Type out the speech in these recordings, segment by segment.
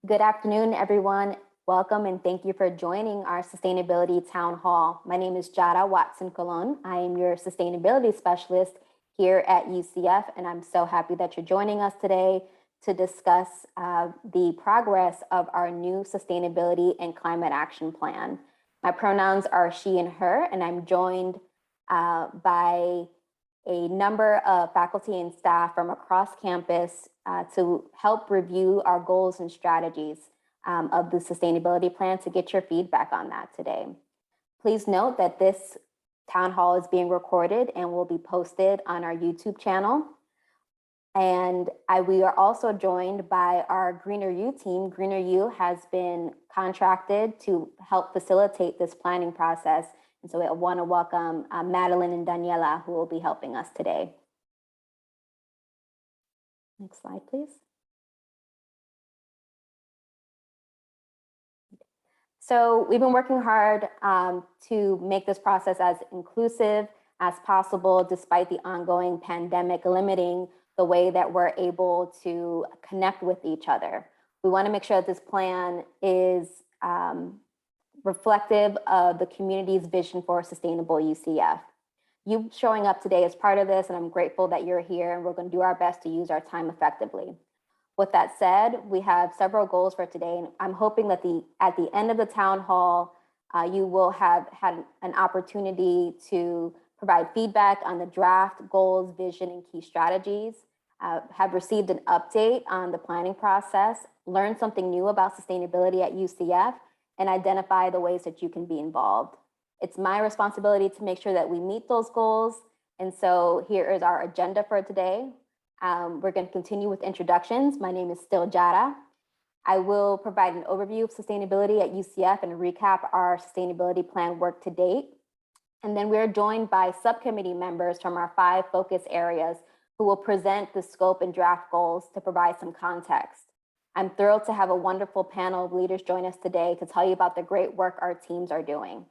Good afternoon, everyone. Welcome and thank you for joining our Sustainability Town Hall. My name is Yara Watson Colon. I am your Sustainability Specialist here at UCF, and I'm so happy that you're joining us today to discuss the progress of our new Sustainability and Climate Action Plan. My pronouns are she and her, and I'm joined by a number of faculty and staff from across campus to help review our goals and strategies of the sustainability plan to get your feedback on that today. Please note that this town hall is being recorded and will be posted on our YouTube channel. And we are also joined by our Greener U team. Greener U has been contracted to help facilitate this planning process. And so I want to welcome Madeline and Daniela, who will be helping us today. Next slide, please. So we've been working hard to make this process as inclusive as possible, despite the ongoing pandemic limiting the way that we're able to connect with each other. We want to make sure that this plan is reflective of the community's vision for a sustainable UCF. You showing up today is part of this, and I'm grateful that you're here, and we're going to do our best to use our time effectively. With that said, we have several goals for today, and I'm hoping that at the end of the town hall, you will have had an opportunity to provide feedback on the draft goals, vision, and key strategies, have received an update on the planning process, learned something new about sustainability at UCF, and identify the ways that you can be involved. It's my responsibility to make sure that we meet those goals. And so here is our agenda for today. We're going to continue with introductions. My name is still Jara. I will provide an overview of sustainability at UCF and recap our sustainability plan work to date. And then we're joined by subcommittee members from our 5 focus areas who will present the scope and draft goals to provide some context. I'm thrilled to have a wonderful panel of leaders join us today to tell you about the great work our teams are doing.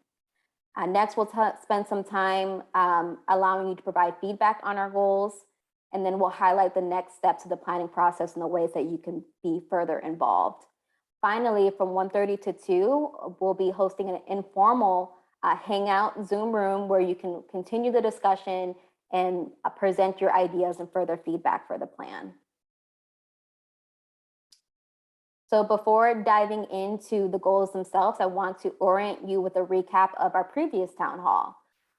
Next, we'll spend some time allowing you to provide feedback on our goals, and then we'll highlight the next steps of the planning process and the ways that you can be further involved. Finally, from 1:30 to 2, we'll be hosting an informal hangout Zoom room where you can continue the discussion and present your ideas and further feedback for the plan. So before diving into the goals themselves, I want to orient you with a recap of our previous town hall.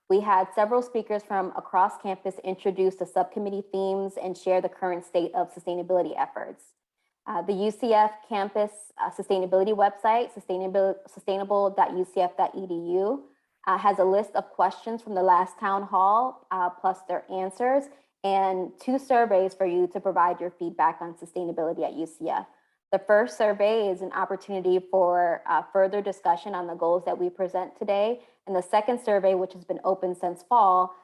We had several speakers from across campus introduce the subcommittee themes and share the current state of sustainability efforts. The UCF campus sustainability website, sustainable.ucf.edu, has a list of questions from the last town hall, plus their answers, and 2 surveys for you to provide your feedback on sustainability at UCF. The first survey is an opportunity for further discussion on the goals that we present today. And the second survey, which has been open since fall,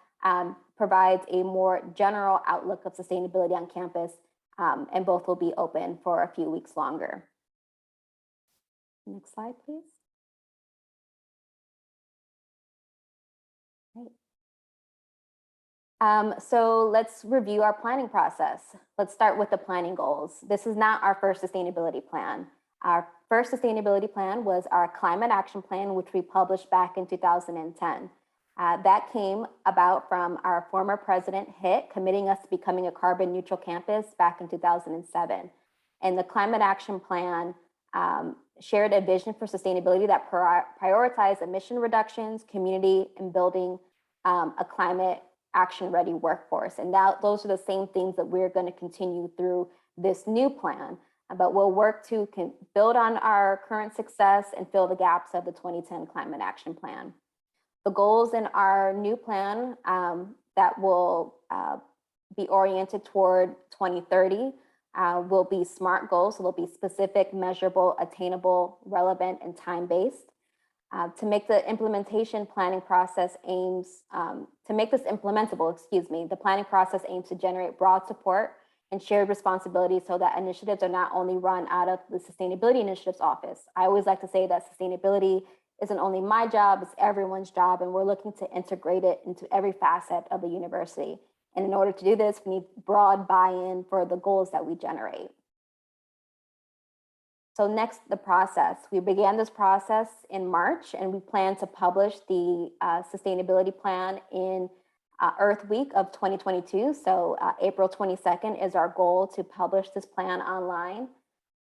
provides a more general outlook of sustainability on campus, and both will be open for a few weeks longer. Next slide, please. Great. So let's review our planning process. Let's start with the planning goals. This is not our first sustainability plan. Our first sustainability plan was our climate action plan, which we published back in 2010. That came about from our former president, HIT, committing us to becoming a carbon neutral campus back in 2007. And the climate action plan shared a vision for sustainability that prioritized emission reductions, community, and building a climate action-ready workforce. And those are the same things that we're going to continue through this new plan. But we'll work to build on our current success and fill the gaps of the 2010 Climate Action Plan. The goals in our new plan that will be oriented toward 2030 will be SMART goals. So they'll be specific, measurable, attainable, relevant, and time-based. To make the implementation planning process to make this implementable, the planning process aims to generate broad support and shared responsibility so that initiatives are not only run out of the Sustainability Initiatives office. I always like to say that sustainability isn't only my job, it's everyone's job, and we're looking to integrate it into every facet of the university. And in order to do this, we need broad buy-in for the goals that we generate. So next, the process. We began this process in March, and we plan to publish the sustainability plan in Earth Week of 2022. So April 22nd is our goal to publish this plan online.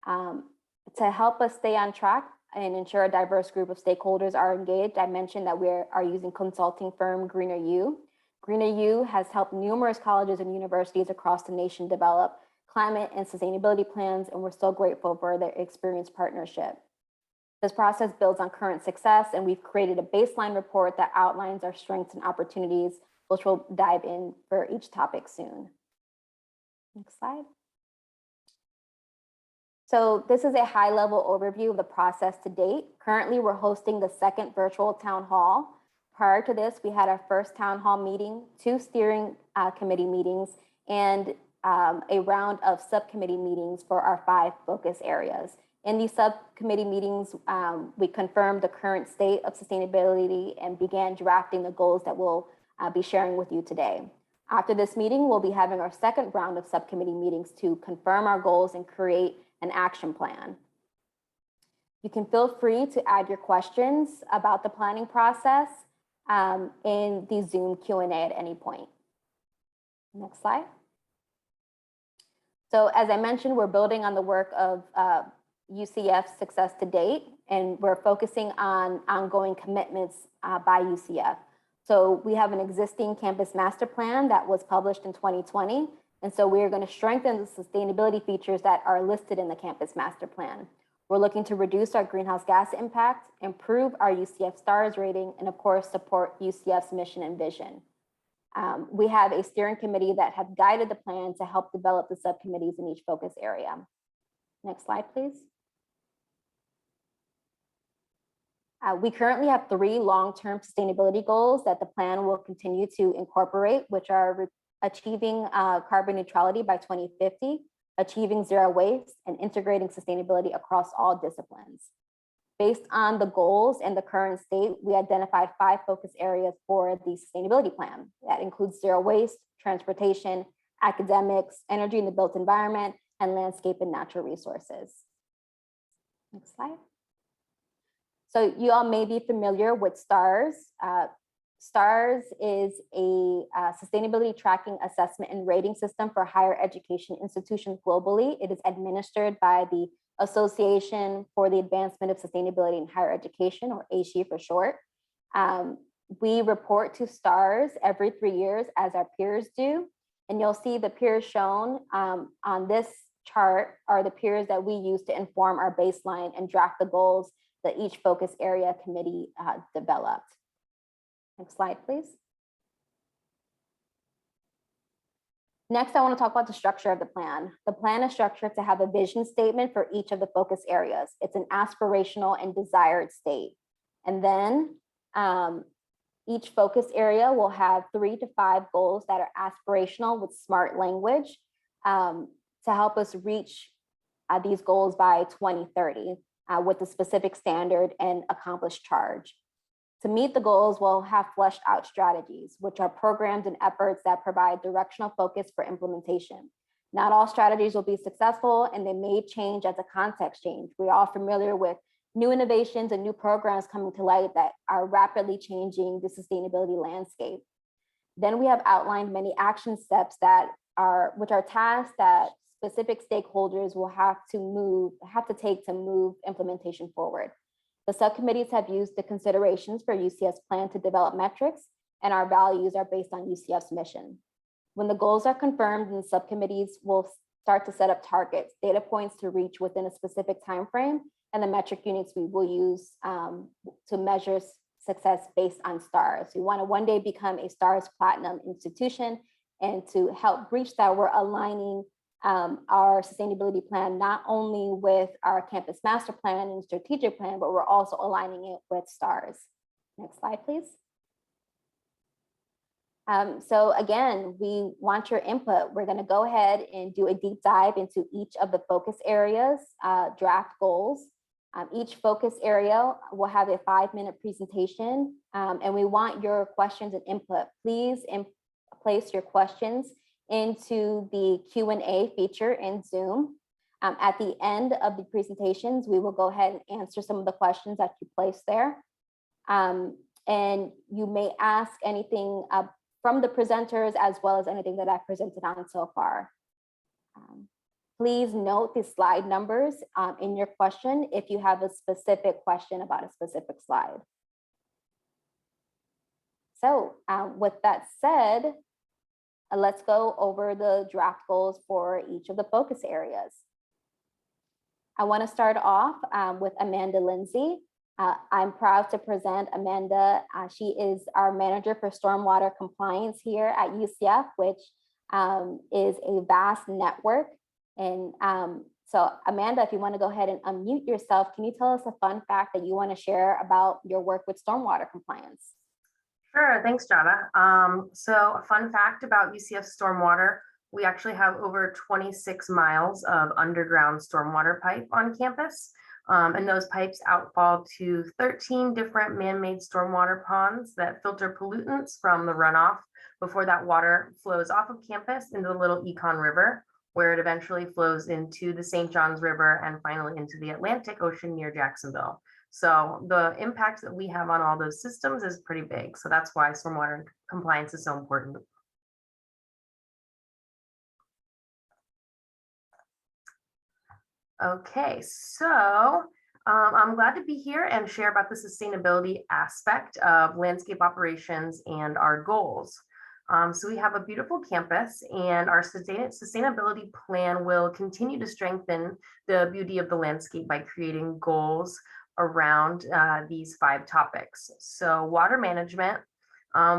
To help us stay on track and ensure a diverse group of stakeholders are engaged, I mentioned that we are using consulting firm Greener U. Greener U has helped numerous colleges and universities across the nation develop climate and sustainability plans, and we're so grateful for their experienced partnership. This process builds on current success, and we've created a baseline report that outlines our strengths and opportunities, which we'll dive in for each topic soon. Next slide. So this is a high-level overview of the process to date. Currently, we're hosting the second virtual town hall. Prior to this, we had our first town hall meeting, 2 steering committee meetings, and a round of subcommittee meetings for our 5 focus areas. In these subcommittee meetings, we confirmed the current state of sustainability and began drafting the goals that we'll be sharing with you today. After this meeting, we'll be having our second round of subcommittee meetings to confirm our goals and create an action plan. You can feel free to add your questions about the planning process in the Zoom Q&A at any point. Next slide. So as I mentioned, we're building on the work of UCF's success to date, and we're focusing on ongoing commitments by UCF. So we have an existing campus master plan that was published in 2020. And so we are going to strengthen the sustainability features that are listed in the campus master plan. We're looking to reduce our greenhouse gas impact, improve our UCF STARS rating, and of course, support UCF's mission and vision. We have a steering committee that have guided the plan to help develop the subcommittees in each focus area. Next slide, please. We currently have 3 long-term sustainability goals that the plan will continue to incorporate, which are achieving carbon neutrality by 2050, achieving zero waste, and integrating sustainability across all disciplines. Based on the goals and the current state, we identified 5 focus areas for the sustainability plan. That includes zero waste, transportation, academics, energy in the built environment, and landscape and natural resources. Next slide. So you all may be familiar with STARS. STARS is a sustainability tracking assessment and rating system for higher education institutions globally. It is administered by the Association for the Advancement of Sustainability in Higher Education, or ASHE for short. We report to STARS every 3 years, as our peers do. And you'll see the peers shown on this chart are the peers that we use to inform our baseline and draft the goals that each focus area committee developed. Next slide, please. Next, I want to talk about the structure of the plan. The plan is structured to have a vision statement for each of the focus areas. It's an aspirational and desired state. And then each focus area will have 3 to 5 goals that are aspirational with smart language to help us reach these goals by 2030 with a specific standard and accomplished charge. To meet the goals, we'll have fleshed out strategies, which are programs and efforts that provide directional focus for implementation. Not all strategies will be successful, and they may change as a context change. We're all familiar with new innovations and new programs coming to light that are rapidly changing the sustainability landscape. Then we have outlined many action steps which are tasks that specific stakeholders will have to take to move implementation forward. The subcommittees have used the considerations for UCF's plan to develop metrics, and our values are based on UCF's mission. When the goals are confirmed, the subcommittees will start to set up targets, data points to reach within a specific time frame, and the metric units we will use to measure success based on STARS. We want to one day become a STARS Platinum institution, and to help reach that, we're aligning our sustainability plan not only with our campus master plan and strategic plan, but we're also aligning it with STARS. Next slide, please. So again, we want your input. We're going to go ahead and do a deep dive into each of the focus areas, draft goals. Each focus area will have a 5-minute presentation, and we want your questions and input. Please place your questions into the Q&A feature in Zoom. At the end of the presentations, we will go ahead and answer some of the questions that you placed there. And you may ask anything from the presenters as well as anything that I've presented on so far. Please note the slide numbers in your question if you have a specific question about a specific slide. So with that said, let's go over the draft goals for each of the focus areas. I want to start off with Amanda Lindsey. I'm proud to present Amanda. She is our manager for stormwater compliance here at UCF, which is a vast network. And so Amanda, if you want to go ahead and unmute yourself, can you tell us a fun fact that you want to share about your work with stormwater compliance? Sure, thanks, Jada. So a fun fact about UCF stormwater, we actually have over 26 miles of underground stormwater pipe on campus. And those pipes outfall to 13 different man-made stormwater ponds that filter pollutants from the runoff before that water flows off of campus into the Little Econ River, where it eventually flows into the St. Johns River and finally into the Atlantic Ocean near Jacksonville. So the impact that we have on all those systems is pretty big. So that's why stormwater compliance is so important. Okay, so I'm glad to be here and share about the sustainability aspect of landscape operations and our goals. So we have a beautiful campus, and our sustainability plan will continue to strengthen the beauty of the landscape by creating goals around these 5 topics. So water management,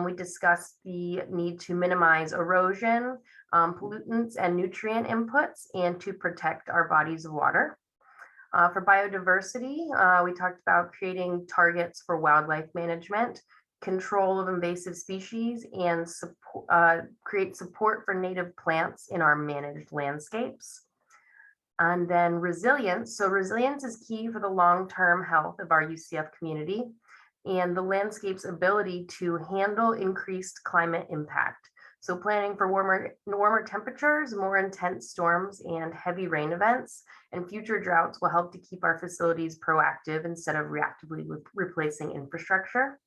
we discussed the need to minimize erosion, pollutants and nutrient inputs, and to protect our bodies of water. For biodiversity, we talked about creating targets for wildlife management, control of invasive species, and create support for native plants in our managed landscapes. And then resilience. So resilience is key for the long-term health of our UCF community and the landscape's ability to handle increased climate impact. So planning for warmer temperatures, more intense storms, and heavy rain events and future droughts will help to keep our facilities proactive instead of reactively replacing infrastructure.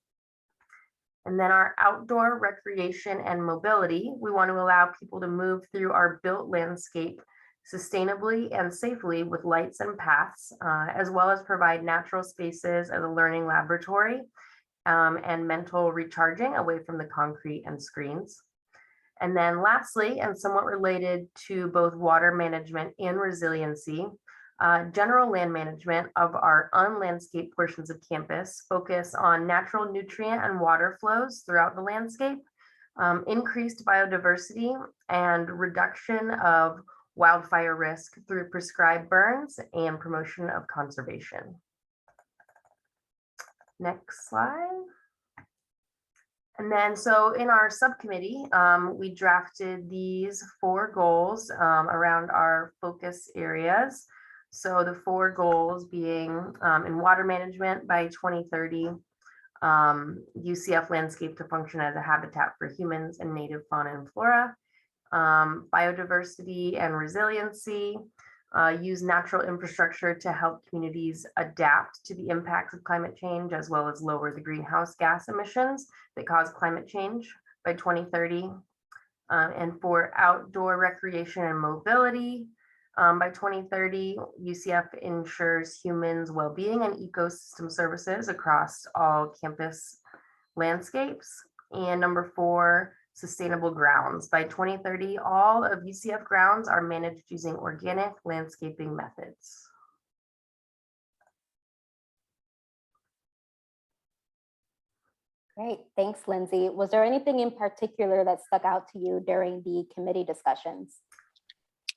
And then our outdoor recreation and mobility, we want to allow people to move through our built landscape sustainably and safely with lights and paths, as well as provide natural spaces as a learning laboratory and mental recharging away from the concrete and screens. And then lastly, and somewhat related to both water management and resiliency, general land management of our unlandscaped portions of campus focus on natural nutrient and water flows throughout the landscape, increased biodiversity, and reduction of wildfire risk through prescribed burns and promotion of conservation. Next slide. And then, so in our subcommittee, we drafted these 4 goals around our focus areas. So the 4 goals being in water management by 2030, UCF landscape to function as a habitat for humans and native fauna and flora, biodiversity and resiliency, use natural infrastructure to help communities adapt to the impacts of climate change, as well as lower the greenhouse gas emissions that cause climate change by 2030. And for outdoor recreation and mobility, by 2030, UCF ensures humans' well-being and ecosystem services across all campus landscapes. And number 4, sustainable grounds. By 2030, all of UCF grounds are managed using organic landscaping methods. Great, thanks, Lindsey. Was there anything in particular that stuck out to you during the committee discussions?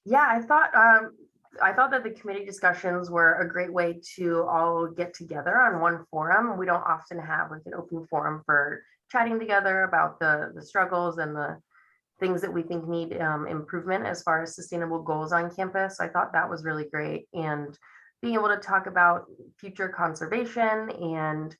Yeah, I thought that the committee discussions were a great way to all get together on one forum. We don't often have like an open forum for chatting together about the struggles and the things that we think need improvement as far as sustainable goals on campus. So I thought that was really great. And being able to talk about future conservation and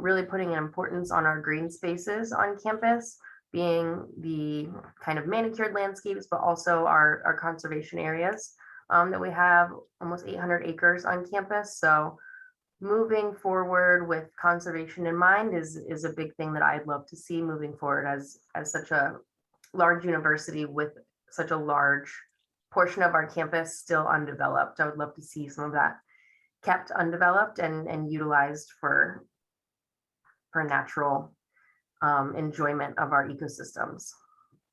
really putting an importance on our green spaces on campus, being the kind of manicured landscapes, but also our conservation areas that we have almost 800 acres on campus. So moving forward with conservation in mind is a big thing that I'd love to see moving forward as such a large university with such a large portion of our campus still undeveloped. I would love to see some of that kept undeveloped and utilized for natural enjoyment of our ecosystems.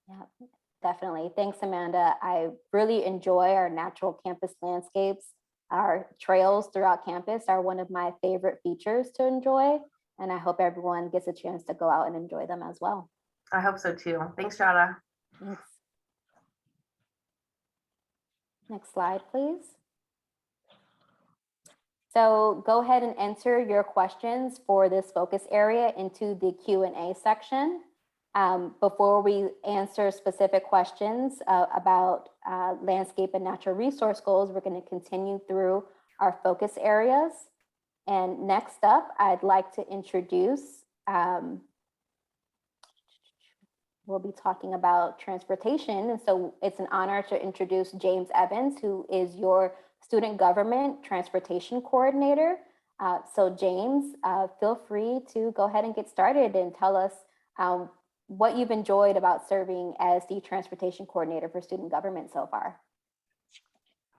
Yeah, definitely. Thanks, Amanda. I really enjoy our natural campus landscapes. Our trails throughout campus are one of my favorite features to enjoy, and I hope everyone gets a chance to go out and enjoy them as well. I hope so too. Thanks, Yara. Thanks. Next slide, please. So go ahead and enter your questions for this focus area into the Q&A section. Before we answer specific questions about landscape and natural resource goals, we're going to continue through our focus areas. And next up, I'd like to introduce, we'll be talking about transportation. And so it's an honor to introduce James Evans, who is your Student Government Transportation Coordinator. So James, feel free to go ahead and get started and tell us what you've enjoyed about serving as the Transportation Coordinator for Student Government so far.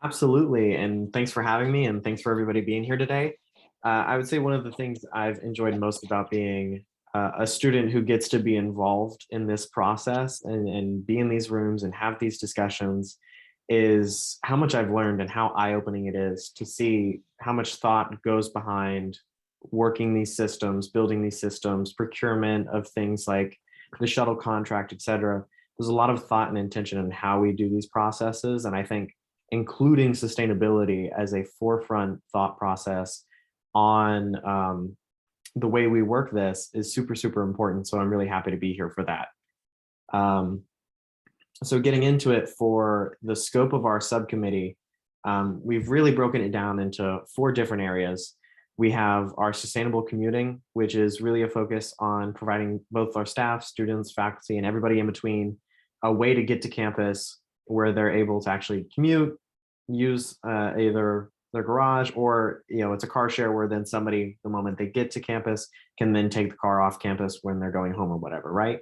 Absolutely, and thanks for having me, and thanks for everybody being here today. I would say one of the things I've enjoyed most about being a student who gets to be involved in this process and be in these rooms and have these discussions is how much I've learned and how eye-opening it is to see how much thought goes behind working these systems, building these systems, procurement of things like the shuttle contract, et cetera. There's a lot of thought and intention in how we do these processes. And I think including sustainability as a forefront thought process on the way we work this is super, super important. So I'm really happy to be here for that. So getting into it, for the scope of our subcommittee, we've really broken it down into 4 different areas. We have our sustainable commuting, which is really a focus on providing both our staff, students, faculty, and everybody in between a way to get to campus where they're able to actually commute, use either their garage, or it's a car share where then somebody, the moment they get to campus, can then take the car off campus when they're going home or whatever, right?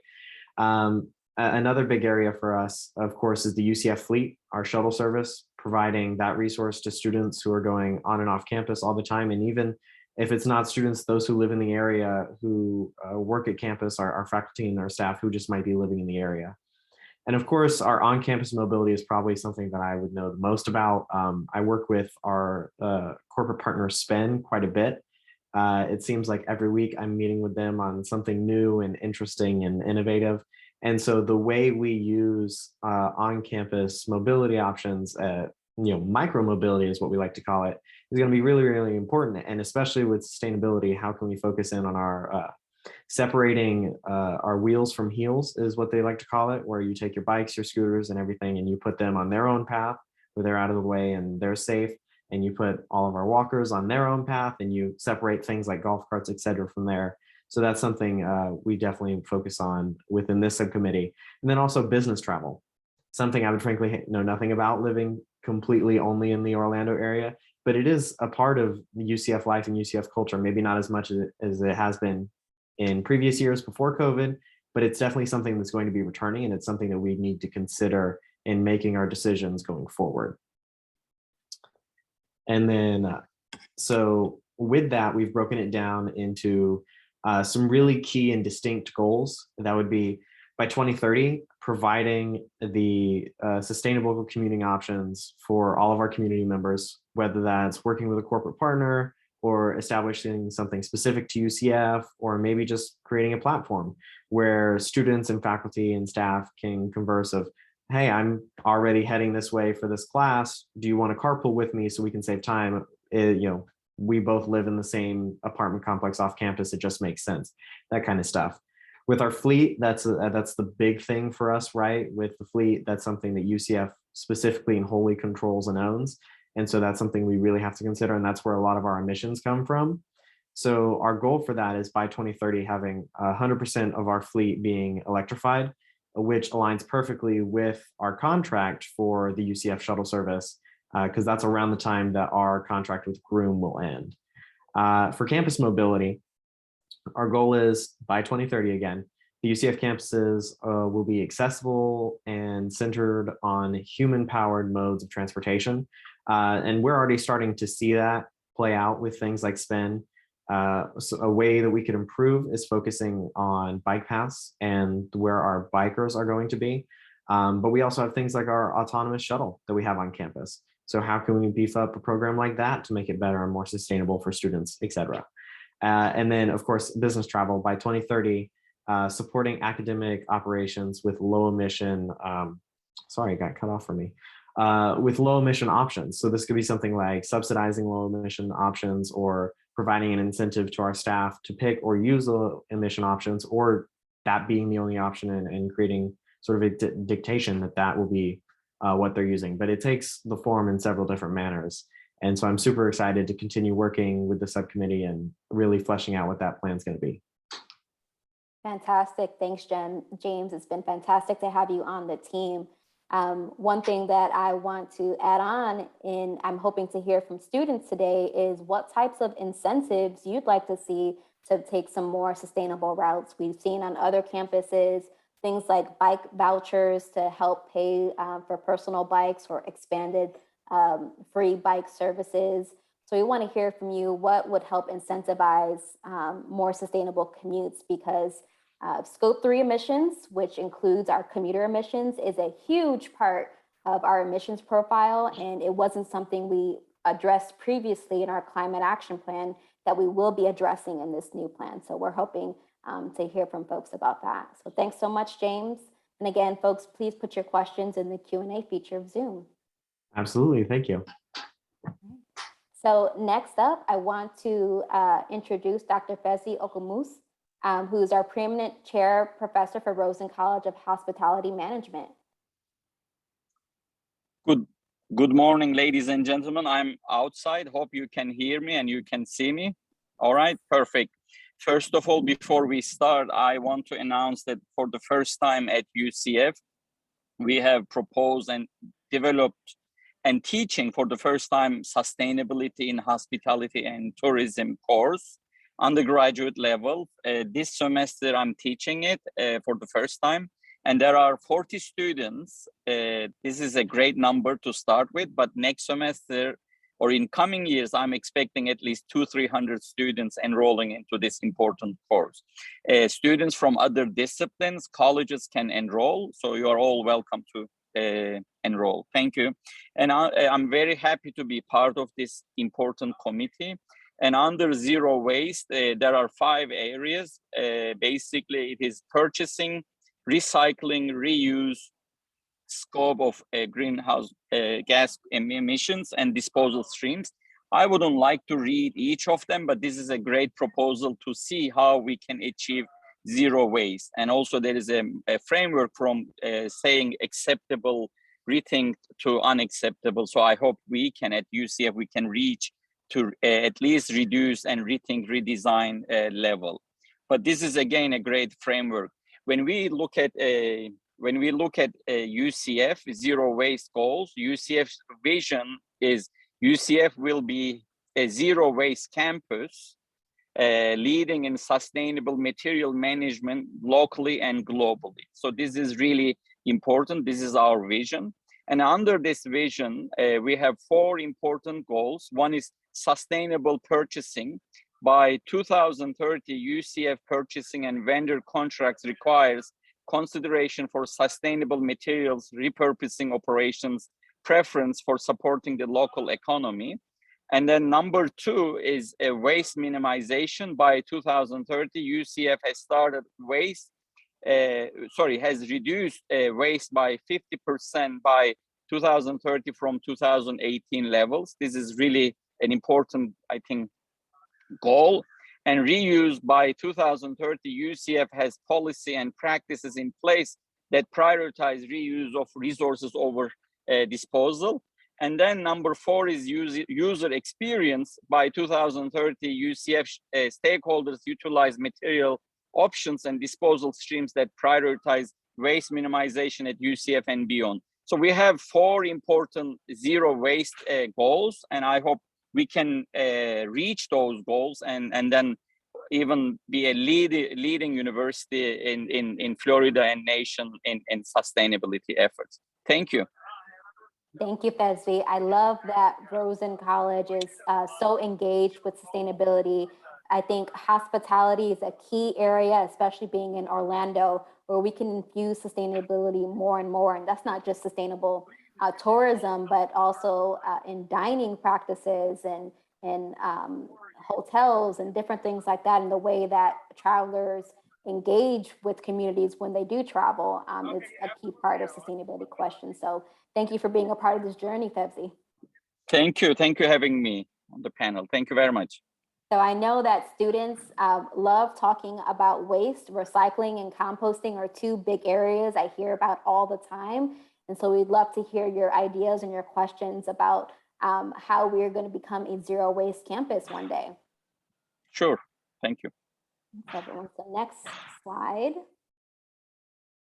Another big area for us, of course, is the UCF fleet, our shuttle service, providing that resource to students who are going on and off campus all the time. And even if it's not students, those who live in the area who work at campus, our faculty and our staff who just might be living in the area. And of course, our on-campus mobility is probably something that I would know the most about. I work with our corporate partner SPEN quite a bit. It seems like every week I'm meeting with them on something new and interesting and innovative. And so the way we use on-campus mobility options, micro mobility is what we like to call it, is going to be really, really important. And especially with sustainability, how can we focus in on our separating our wheels from heels is what they like to call it, where you take your bikes, your scooters and everything, and you put them on their own path where they're out of the way and they're safe. And you put all of our walkers on their own path, and you separate things like golf carts, et cetera, from there. So that's something we definitely focus on within this subcommittee. And then also business travel, something I would frankly know nothing about, living completely only in the Orlando area, but it is a part of UCF life and UCF culture, maybe not as much as it has been in previous years before COVID, but it's definitely something that's going to be returning, and it's something that we need to consider in making our decisions going forward. And then, so with that, we've broken it down into some really key and distinct goals. That would be by 2030, providing the sustainable commuting options for all of our community members, whether that's working with a corporate partner or establishing something specific to UCF, or maybe just creating a platform where students and faculty and staff can converse of, hey, I'm already heading this way for this class. Do you want to carpool with me so we can save time? We both live in the same apartment complex off campus. It just makes sense, that kind of stuff. With our fleet, that's the big thing for us, right? With the fleet, that's something that UCF specifically and wholly controls and owns. And so that's something we really have to consider. And that's where a lot of our emissions come from. So our goal for that is by 2030, having 100% of our fleet being electrified, which aligns perfectly with our contract for the UCF shuttle service, because that's around the time that our contract with Groom will end. For campus mobility, our goal is by 2030 again, the UCF campuses will be accessible and centered on human-powered modes of transportation. And we're already starting to see that play out with things like SPIN. So a way that we could improve is focusing on bike paths and where our bikers are going to be. But we also have things like our autonomous shuttle that we have on campus. So how can we beef up a program like that to make it better and more sustainable for students, et cetera? And then, of course, business travel by 2030, supporting academic operations with low emission, sorry, it got cut off for me, with low emission options. So this could be something like subsidizing low emission options or providing an incentive to our staff to pick or use low emission options, or that being the only option, and creating sort of a dictation that that will be what they're using. But it takes the form in several different manners. And so I'm super excited to continue working with the subcommittee and really fleshing out what that plan is going to be. Fantastic. Thanks, James. It's been fantastic to have you on the team. One thing that I want to add on, and I'm hoping to hear from students today, is what types of incentives you'd like to see to take some more sustainable routes. We've seen on other campuses things like bike vouchers to help pay for personal bikes or expanded free bike services. So we want to hear from you what would help incentivize more sustainable commutes, because Scope 3 emissions, which includes our commuter emissions, is a huge part of our emissions profile, and it wasn't something we addressed previously in our climate action plan that we will be addressing in this new plan. So we're hoping to hear from folks about that. So thanks so much, James. And again, folks, please put your questions in the Q&A feature of Zoom. Absolutely, thank you. So next up, I want to introduce Dr. Fezi Okamus, who is our preeminent chair professor for Rosen College of Hospitality Management. Good morning, ladies and gentlemen. I'm outside. Hope you can hear me and you can see me. All right, perfect. First of all, before we start, I want to announce that for the first time at UCF, we have proposed and developed and teaching for the first time sustainability in hospitality and tourism course, undergraduate level. This semester, I'm teaching it for the first time. And there are 40 students. This is a great number to start with, but next semester or in coming years, I'm expecting at least 200-300 students enrolling into this important course. Students from other disciplines, colleges can enroll, so you are all welcome to enroll. Thank you. And I'm very happy to be part of this important committee. And under zero waste, there are 5 areas. Basically, it is purchasing, recycling, reuse, scope of greenhouse gas emissions, and disposal streams. I wouldn't like to read each of them, but this is a great proposal to see how we can achieve zero waste. And also there is a framework from saying acceptable rethink to unacceptable. So I hope we can at UCF, we can reach to at least reduce and rethink, redesign level. But this is again a great framework. When we look at UCF zero waste goals, UCF's vision is UCF will be a zero waste campus, leading in sustainable material management locally and globally. So this is really important. This is our vision. And under this vision, we have 4 important goals. One is sustainable purchasing. By 2030, UCF purchasing and vendor contracts requires consideration for sustainable materials, repurposing operations, preference for supporting the local economy. And then number 2 is a waste minimization. By 2030, UCF has started has reduced waste by 50% by 2030 from 2018 levels. This is really an important, I think, goal. And reuse by 2030, UCF has policy and practices in place that prioritize reuse of resources over disposal. And then number 4 is user experience. By 2030, UCF stakeholders utilize material options and disposal streams that prioritize waste minimization at UCF and beyond. So we have 4 important zero waste goals, and I hope we can reach those goals and then even be a leading university in Florida and nation in sustainability efforts. Thank you. Thank you, Fezvi. I love that Rosen College is so engaged with sustainability. I think hospitality is a key area, especially being in Orlando, where we can infuse sustainability more and more. And that's not just sustainable tourism, but also in dining practices and in hotels and different things like that, and the way that travelers engage with communities when they do travel is a key part of sustainability questions. So thank you for being a part of this journey, Fezvi. Thank you. Thank you for having me on the panel. Thank you very much. So I know that students love talking about waste. Recycling and composting are 2 big areas I hear about all the time. And so we'd love to hear your ideas and your questions about how we're going to become a zero waste campus one day. Sure. Thank you. Everyone, so next slide.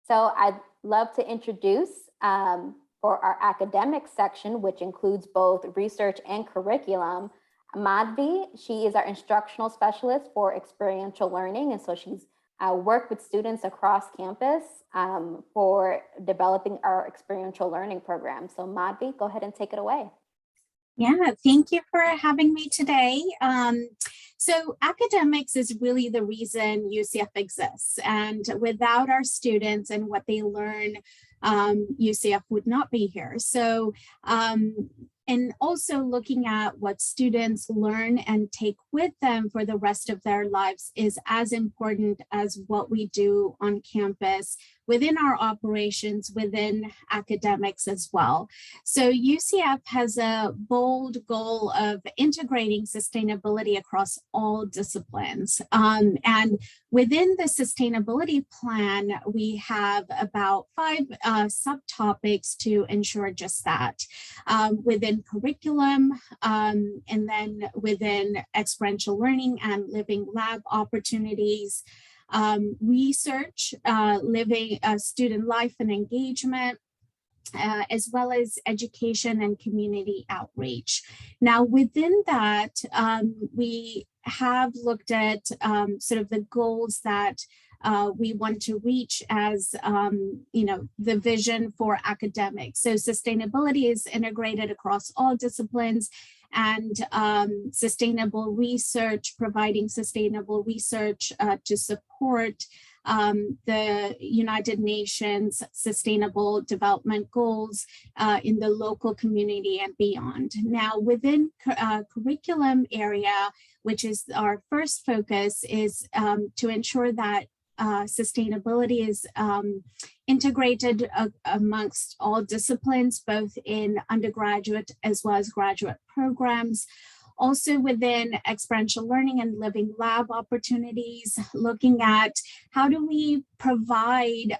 So I'd love to introduce for our academic section, which includes both research and curriculum, Madhvi. She is our instructional specialist for experiential learning. And so she's worked with students across campus for developing our experiential learning program. So Madhvi, go ahead and take it away. Yeah, thank you for having me today. So academics is really the reason UCF exists. And without our students and what they learn, UCF would not be here. So, and also looking at what students learn and take with them for the rest of their lives is as important as what we do on campus within our operations, within academics as well. So UCF has a bold goal of integrating sustainability across all disciplines. And within the sustainability plan, we have about 5 subtopics to ensure just that. Within curriculum, and then within experiential learning and living lab opportunities, research, living student life and engagement, as well as education and community outreach. Now, within that, we have looked at sort of the goals that we want to reach as, the vision for academics. So sustainability is integrated across all disciplines, and sustainable research, providing sustainable research to support the United Nations Sustainable Development Goals in the local community and beyond. Now, within curriculum area, which is our first focus, is to ensure that sustainability is integrated amongst all disciplines, both in undergraduate as well as graduate programs. Also within experiential learning and living lab opportunities, looking at how do we provide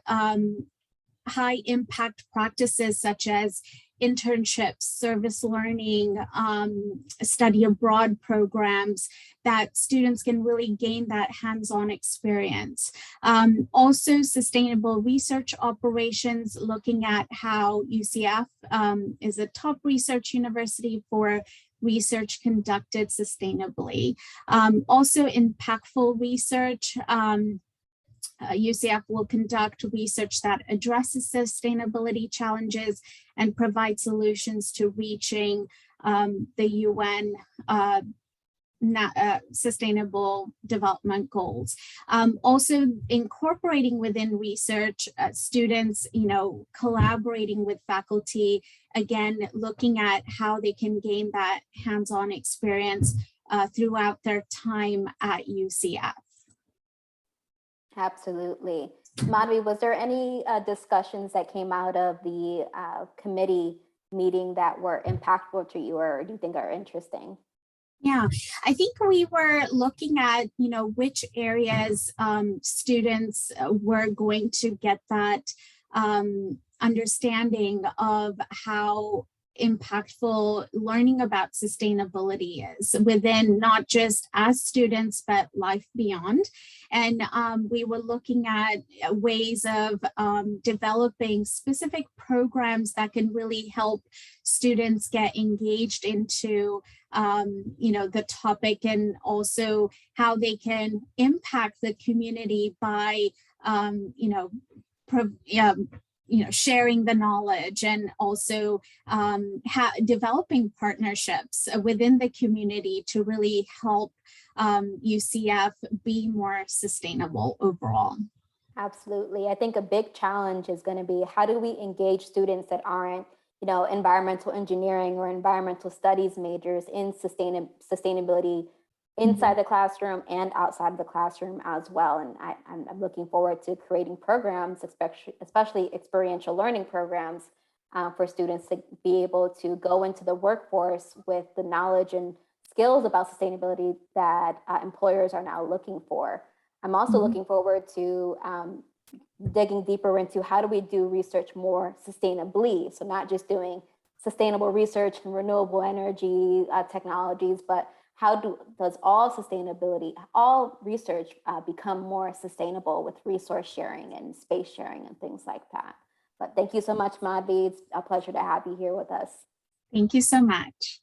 high impact practices such as internships, service learning, study abroad programs that students can really gain that hands-on experience. Also sustainable research operations, looking at how UCF is a top research university for research conducted sustainably. Also impactful research. UCF will conduct research that addresses sustainability challenges and provide solutions to reaching the UN Sustainable Development Goals. Also incorporating within research, students, collaborating with faculty, again, looking at how they can gain that hands-on experience throughout their time at UCF. Absolutely. Madhvi, was there any discussions that came out of the committee meeting that were impactful to you or do you think are interesting? Yeah, I think we were looking at, which areas students were going to get that understanding of how impactful learning about sustainability is within not just as students, but life beyond. And we were looking at ways of developing specific programs that can really help students get engaged into the topic, and also how they can impact the community by sharing the knowledge, and also developing partnerships within the community to really help UCF be more sustainable overall. Absolutely. I think a big challenge is going to be, how do we engage students that aren't, environmental engineering or environmental studies majors in sustainability inside the classroom and outside of the classroom as well. And I'm looking forward to creating programs, especially experiential learning programs, for students to be able to go into the workforce with the knowledge and skills about sustainability that employers are now looking for. I'm also looking forward to digging deeper into, how do we do research more sustainably? So not just doing sustainable research and renewable energy technologies, but how does all research become more sustainable with resource sharing and space sharing and things like that? But thank you so much, Madhvi. It's a pleasure to have you here with us. Thank you so much.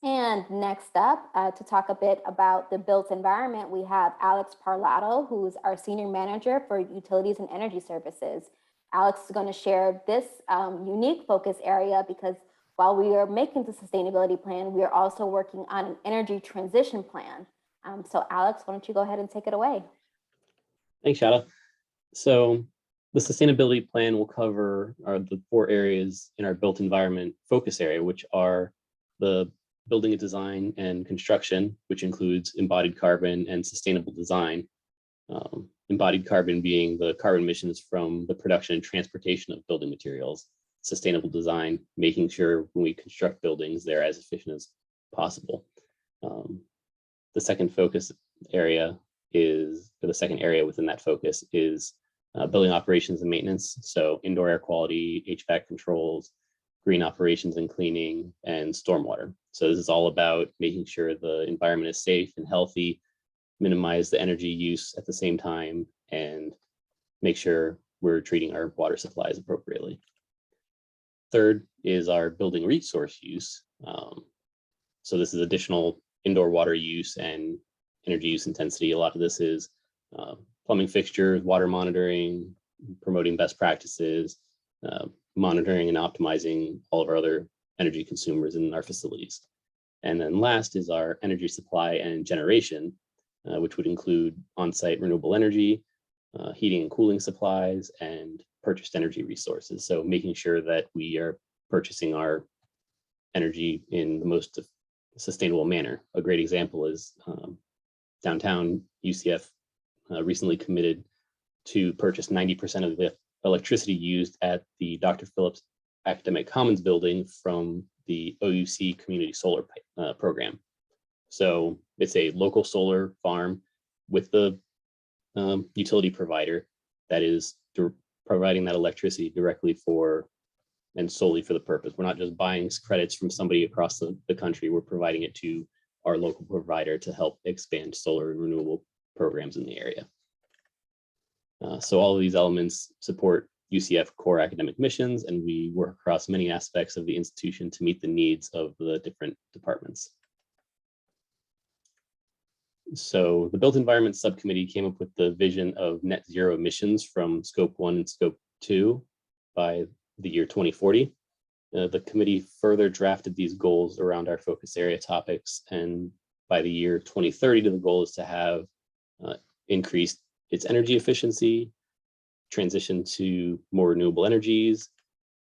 And next up, to talk a bit about the built environment, we have Alex Parlato, who's our Senior Manager for Utilities and Energy Services. Alex is going to share this unique focus area because while we are making the sustainability plan, we are also working on an energy transition plan. So Alex, why don't you go ahead and take it away? Thanks, Yara. So the sustainability plan will cover the 4 areas in our built environment focus area, which are the building and design and construction, which includes embodied carbon and sustainable design. Embodied carbon being the carbon emissions from the production and transportation of building materials. Sustainable design, making sure when we construct buildings, they're as efficient as possible. The second focus area is, or the second area within that focus is building operations and maintenance. So indoor air quality, HVAC controls, green operations and cleaning, and stormwater. So this is all about making sure the environment is safe and healthy, minimize the energy use at the same time, and make sure we're treating our water supplies appropriately. Third is our building resource use. So this is additional indoor water use and energy use intensity. A lot of this is plumbing fixtures, water monitoring, promoting best practices, monitoring and optimizing all of our other energy consumers in our facilities. And then last is our energy supply and generation, which would include on-site renewable energy, heating and cooling supplies, and purchased energy resources. So making sure that we are purchasing our energy in the most sustainable manner. A great example is downtown UCF recently committed to purchase 90% of the electricity used at the Dr. Phillips Academic Commons building from the OUC Community Solar Program. So it's a local solar farm with the utility provider that is providing that electricity directly for and solely for the purpose. We're not just buying credits from somebody across the country. We're providing it to our local provider to help expand solar and renewable programs in the area. So all of these elements support UCF core academic missions, and we work across many aspects of the institution to meet the needs of the different departments. So the Built Environment Subcommittee came up with the vision of net zero emissions from Scope 1 and Scope 2 by the year 2040. The committee further drafted these goals around our focus area topics, and by the year 2030, the goal is to have increased its energy efficiency, transition to more renewable energies,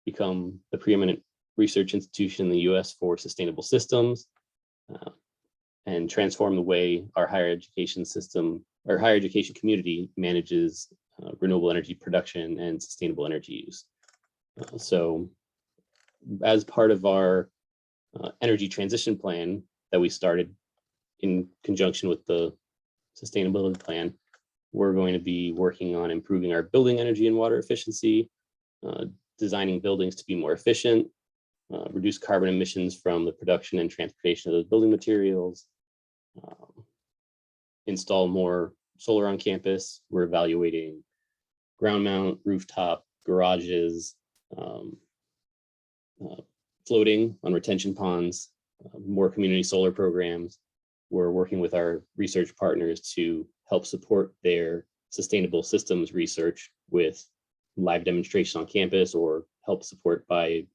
become the preeminent research institution in the US for sustainable systems, and transform the way our higher education system or higher education community manages renewable energy production and sustainable energy use. So as part of our energy transition plan that we started in conjunction with the sustainability plan, we're going to be working on improving our building energy and water efficiency, designing buildings to be more efficient, reduce carbon emissions from the production and transportation of those building materials, install more solar on campus. We're evaluating ground mount, rooftop, garages, floating on retention ponds, more community solar programs. We're working with our research partners to help support their sustainable systems research with live demonstration on campus, or help support by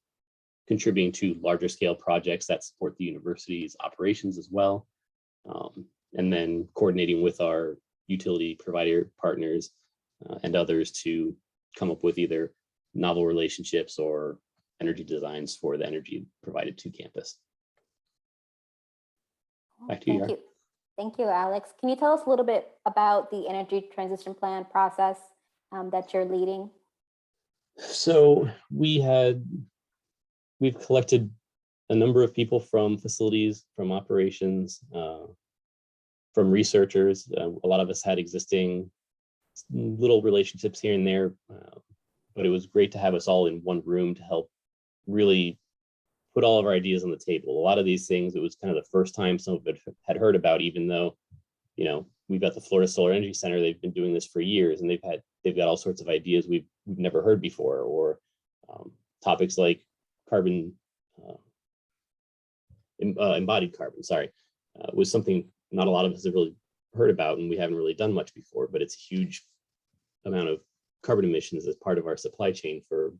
contributing to larger scale projects that support the university's operations as well. And then coordinating with our utility provider partners and others to come up with either novel relationships or energy designs for the energy provided to campus. Back to you, Yara. Thank you, Alex. Can you tell us a little bit about the energy transition plan process that you're leading? So we've collected a number of people from facilities, from operations, from researchers. A lot of us had existing little relationships here and there, but it was great to have us all in one room to help really put all of our ideas on the table. A lot of these things, it was kind of the first time some of it had heard about, even though, you know, we've got the Florida Solar Energy Center. They've been doing this for years, and they've got all sorts of ideas we've never heard before, or topics like carbon, embodied carbon, was something not a lot of us have really heard about, and we haven't really done much before, but it's a huge amount of carbon emissions as part of our supply chain for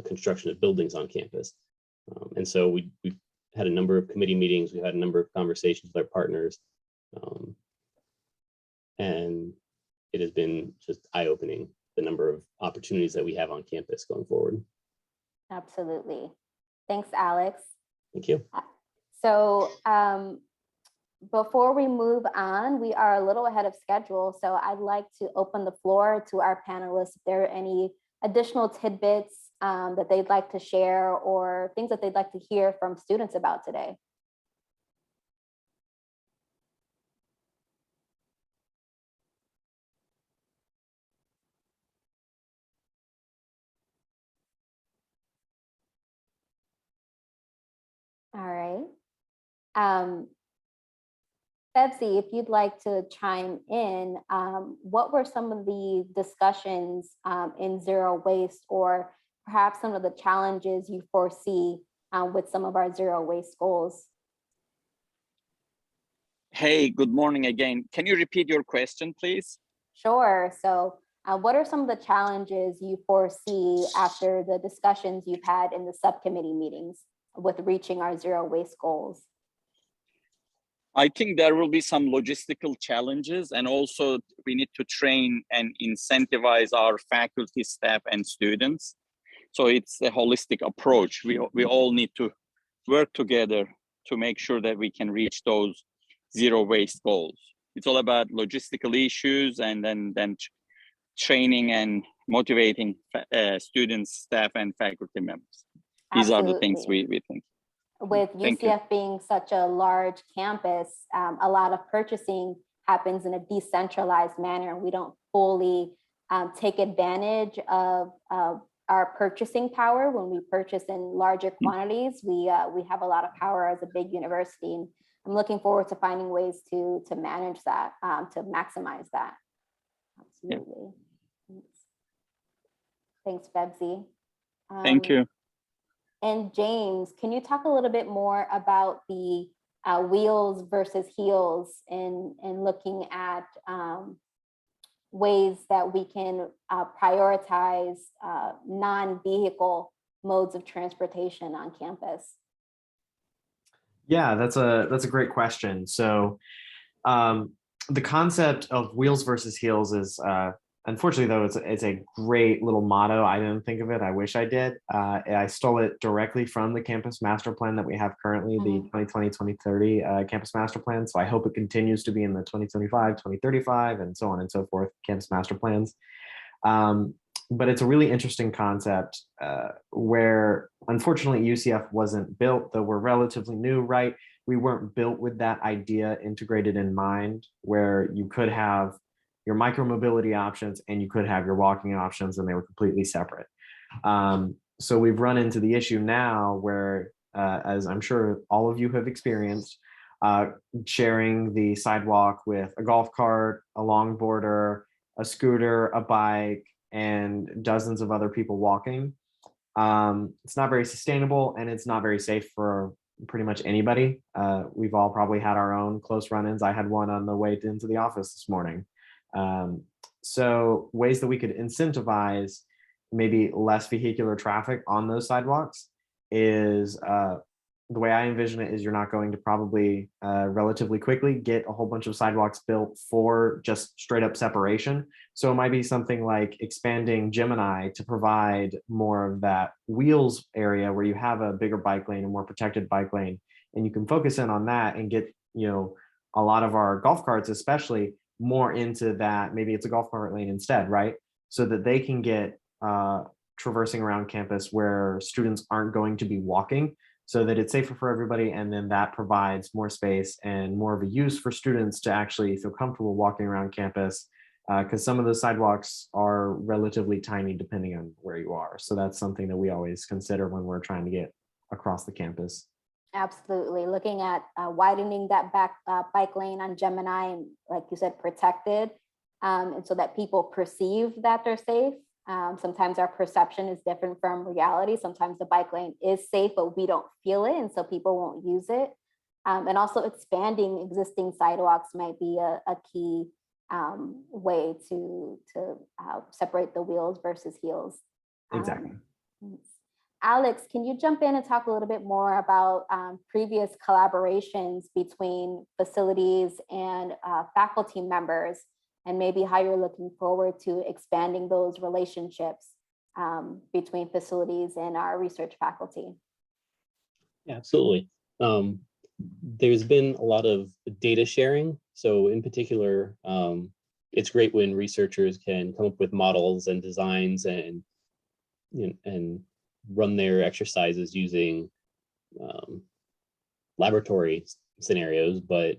construction of buildings on campus. And so we've had a number of committee meetings, we've had a number of conversations with our partners, and it has been just eye-opening, the number of opportunities that we have on campus going forward. Absolutely. Thanks, Alex. Thank you. So before we move on, we are a little ahead of schedule. So I'd like to open the floor to our panelists if there are any additional tidbits that they'd like to share, or things that they'd like to hear from students about today. All right. Betsy, if you'd like to chime in, what were some of the discussions in zero waste, or perhaps some of the challenges you foresee with some of our zero waste goals? Hey, good morning again. Can you repeat your question, please? Sure. So what are some of the challenges you foresee after the discussions you've had in the subcommittee meetings with reaching our zero waste goals? I think there will be some logistical challenges, and also we need to train and incentivize our faculty, staff, and students. So it's a holistic approach. We all need to work together to make sure that we can reach those zero waste goals. It's all about logistical issues, and then training and motivating students, staff, and faculty members. These are the things we think. With UCF being such a large campus, a lot of purchasing happens in a decentralized manner. We don't fully take advantage of our purchasing power when we purchase in larger quantities. We have a lot of power as a big university, and I'm looking forward to finding ways to manage that, to maximize that. Absolutely. Yeah. Thanks, Betsy. Thank you. And James, can you talk a little bit more about the wheels versus heels in looking at ways that we can prioritize non-vehicle modes of transportation on campus? Yeah, that's a great question. So the concept of wheels versus heels is, unfortunately, though, it's a great little motto. I didn't think of it. I wish I did. I stole it directly from the campus master plan that we have currently, the 2020-2030 campus master plan. So I hope it continues to be in the 2025, 2035, and so on and so forth, campus master plans. But it's a really interesting concept where, unfortunately, UCF wasn't built, though we're relatively new, right? We weren't built with that idea integrated in mind, where you could have your micro mobility options and you could have your walking options, and they were completely separate. so we've run into the issue now where, as I'm sure all of you have experienced, sharing the sidewalk with a golf cart, a longboarder, a scooter, a bike, and dozens of other people walking. It's not very sustainable, and it's not very safe for pretty much anybody. We've all probably had our own close run-ins. I had one on the way into the office this morning. So ways that we could incentivize maybe less vehicular traffic on those sidewalks is, the way I envision it is you're not going to probably relatively quickly get a whole bunch of sidewalks built for just straight up separation. So it might be something like expanding Gemini to provide more of that wheels area where you have a bigger bike lane, a more protected bike lane, and you can focus in on that and get, a lot of our golf carts, especially, more into that. Maybe it's a golf cart lane instead, right? So that they can get traversing around campus where students aren't going to be walking, so that it's safer for everybody. And then that provides more space and more of a use for students to actually feel comfortable walking around campus, because some of the sidewalks are relatively tiny depending on where you are. So that's something that we always consider when we're trying to get across the campus. Absolutely. Looking at widening that back bike lane on Gemini, and like you said, protected, and so that people perceive that they're safe. Sometimes our perception is different from reality. Sometimes the bike lane is safe, but we don't feel it, and so people won't use it. And also expanding existing sidewalks might be a key way to separate the wheels versus heels. Exactly. Alex, can you jump in and talk a little bit more about previous collaborations between facilities and faculty members, and maybe how you're looking forward to expanding those relationships between facilities and our research faculty? Yeah, absolutely. There's been a lot of data sharing. So in particular, it's great when researchers can come up with models and designs and run their exercises using laboratory scenarios, but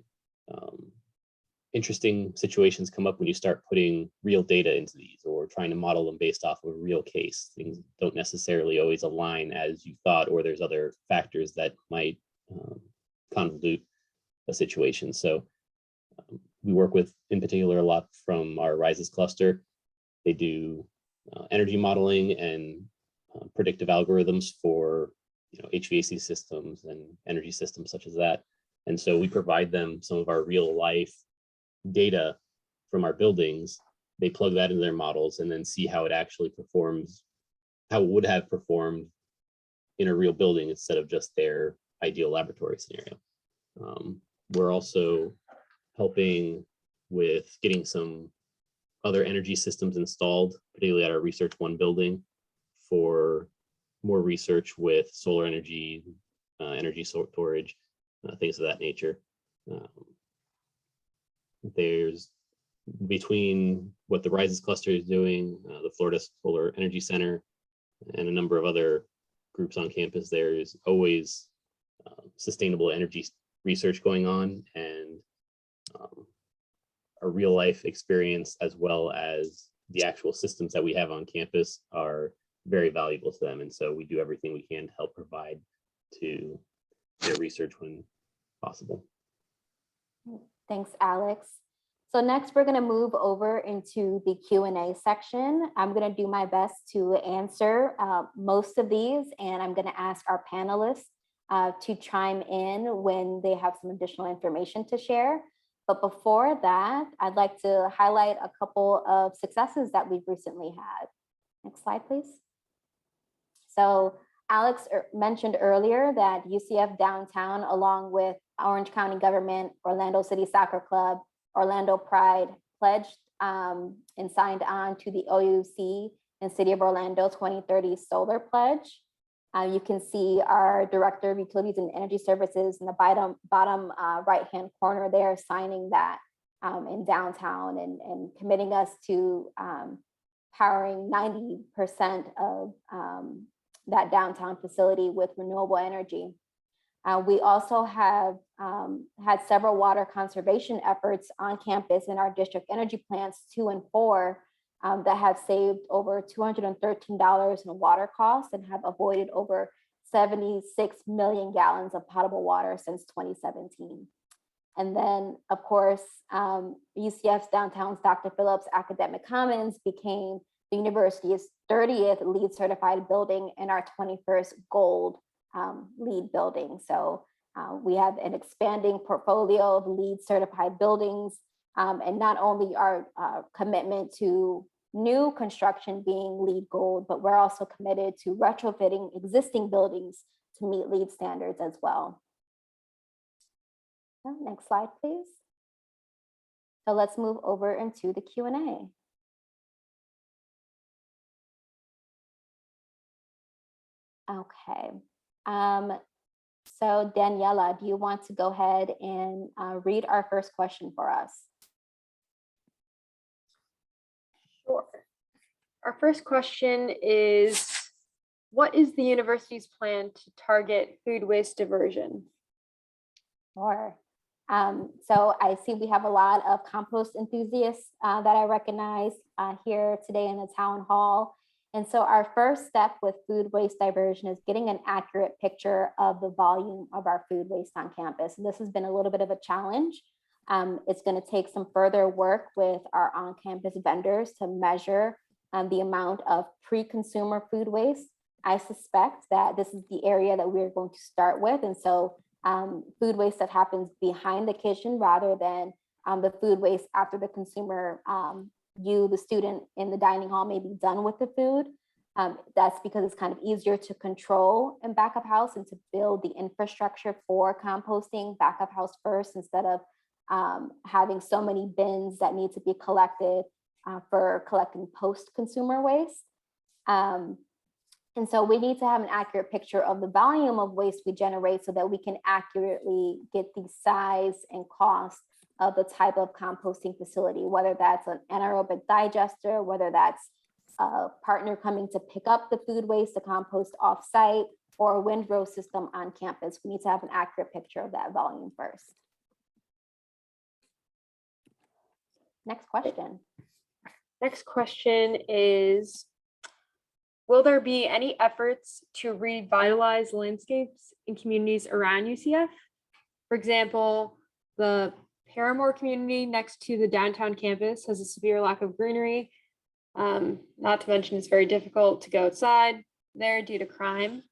interesting situations come up when you start putting real data into these or trying to model them based off of a real case. Things don't necessarily always align as you thought, or there's other factors that might convolute a situation. So we work with, in particular, a lot from our RISES cluster. They do energy modeling and predictive algorithms for HVAC systems and energy systems such as that. And so we provide them some of our real life data from our buildings. They plug that into their models and then see how it actually performs, how it would have performed in a real building instead of just their ideal laboratory scenario. We're also helping with getting some other energy systems installed, particularly at our Research One building, for more research with solar energy, energy storage, things of that nature. There's, between what the RISES cluster is doing, the Florida Solar Energy Center, and a number of other groups on campus, there's always sustainable energy research going on, and a real life experience as well as the actual systems that we have on campus are very valuable to them. And so we do everything we can to help provide to their research when possible. Thanks, Alex. So next we're going to move over into the Q&A section. I'm going to do my best to answer most of these, and I'm going to ask our panelists to chime in when they have some additional information to share. But before that, I'd like to highlight a couple of successes that we've recently had. Next slide, please. So Alex mentioned earlier that UCF Downtown, along with Orange County Government, Orlando City Soccer Club, Orlando Pride, pledged and signed on to the OUC and City of Orlando 2030 Solar Pledge. You can see our Director of Utilities and Energy Services in the bottom right-hand corner there, signing that in downtown and committing us to powering 90% of that downtown facility with renewable energy. We also have had several water conservation efforts on campus in our district energy plants 2 and 4 that have saved over $213 in water costs and have avoided over 76 million gallons of potable water since 2017. And then, of course, UCF's downtown's Dr. Phillips Academic Commons became the university's 30th LEED certified building and our 21st gold LEED building. So we have an expanding portfolio of LEED certified buildings, and not only our commitment to new construction being LEED gold, but we're also committed to retrofitting existing buildings to meet LEED standards as well. Next slide, please. So let's move over into the Q&A. Okay. So Daniela, do you want to go ahead and read our first question for us? Sure. Our first question is, what is the university's plan to target food waste diversion? Sure. So I see we have a lot of compost enthusiasts that I recognize here today in the town hall. And so our first step with food waste diversion is getting an accurate picture of the volume of our food waste on campus. And this has been a little bit of a challenge. It's going to take some further work with our on-campus vendors to measure the amount of pre-consumer food waste. I suspect that this is the area that we're going to start with. And so food waste that happens behind the kitchen rather than the food waste after the consumer, the student in the dining hall may be done with the food. That's because it's kind of easier to control in back of house and to build the infrastructure for composting back of house first, instead of having so many bins that need to be collected for collecting post-consumer waste. And so we need to have an accurate picture of the volume of waste we generate so that we can accurately get the size and cost of the type of composting facility, whether that's an anaerobic digester, whether that's a partner coming to pick up the food waste to compost off-site, or a windrow system on campus. We need to have an accurate picture of that volume first. Next question. Next question is, will there be any efforts to revitalize landscapes in communities around UCF? For example, the Paramore community next to the downtown campus has a severe lack of greenery. Not to mention it's very difficult to go outside there due to crime.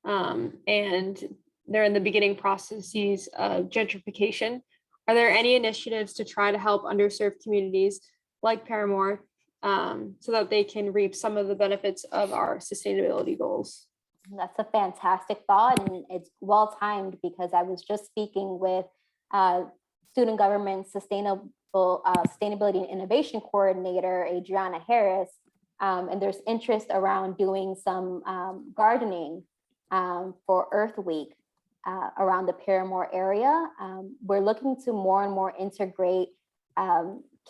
And they're in the beginning processes of gentrification. Are there any initiatives to try to help underserved communities like Paramore so that they can reap some of the benefits of our sustainability goals? That's a fantastic thought, and it's well timed because I was just speaking with Student Government Sustainability and Innovation Coordinator, Adriana Harris, and there's interest around doing some gardening for Earth Week around the Paramore area. We're looking to more and more integrate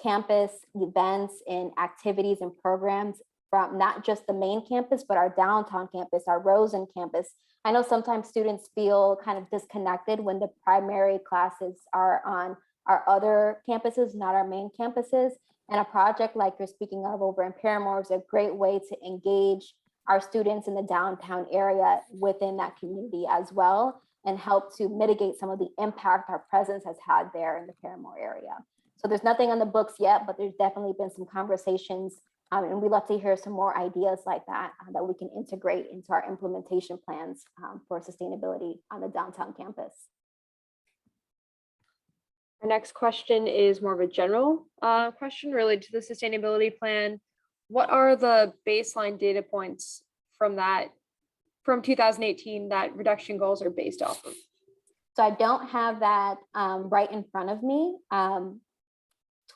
campus events and activities and programs from not just the main campus, but our downtown campus, our Rosen campus. I know sometimes students feel kind of disconnected when the primary classes are on our other campuses, not our main campuses. And a project like you're speaking of over in Paramore is a great way to engage our students in the downtown area within that community as well, and help to mitigate some of the impact our presence has had there in the Paramore area. So there's nothing on the books yet, but there's definitely been some conversations, and we'd love to hear some more ideas like that that we can integrate into our implementation plans for sustainability on the downtown campus. Our next question is more of a general question related to the sustainability plan. What are the baseline data points from 2018 that reduction goals are based off of? So I don't have that right in front of me.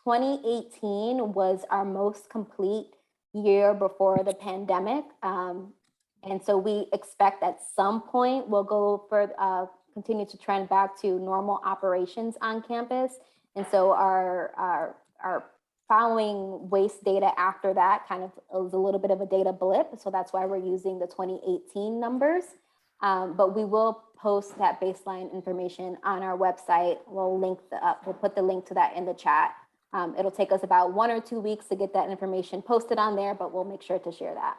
2018 was our most complete year before the pandemic. And so we expect at some point we'll go for continue to trend back to normal operations on campus. And so our following waste data after that kind of was a little bit of a data blip. So that's why we're using the 2018 numbers. But we will post that baseline information on our website. We'll put the link to that in the chat It'll take us about 1 or 2 weeks to get that information posted on there, but we'll make sure to share that.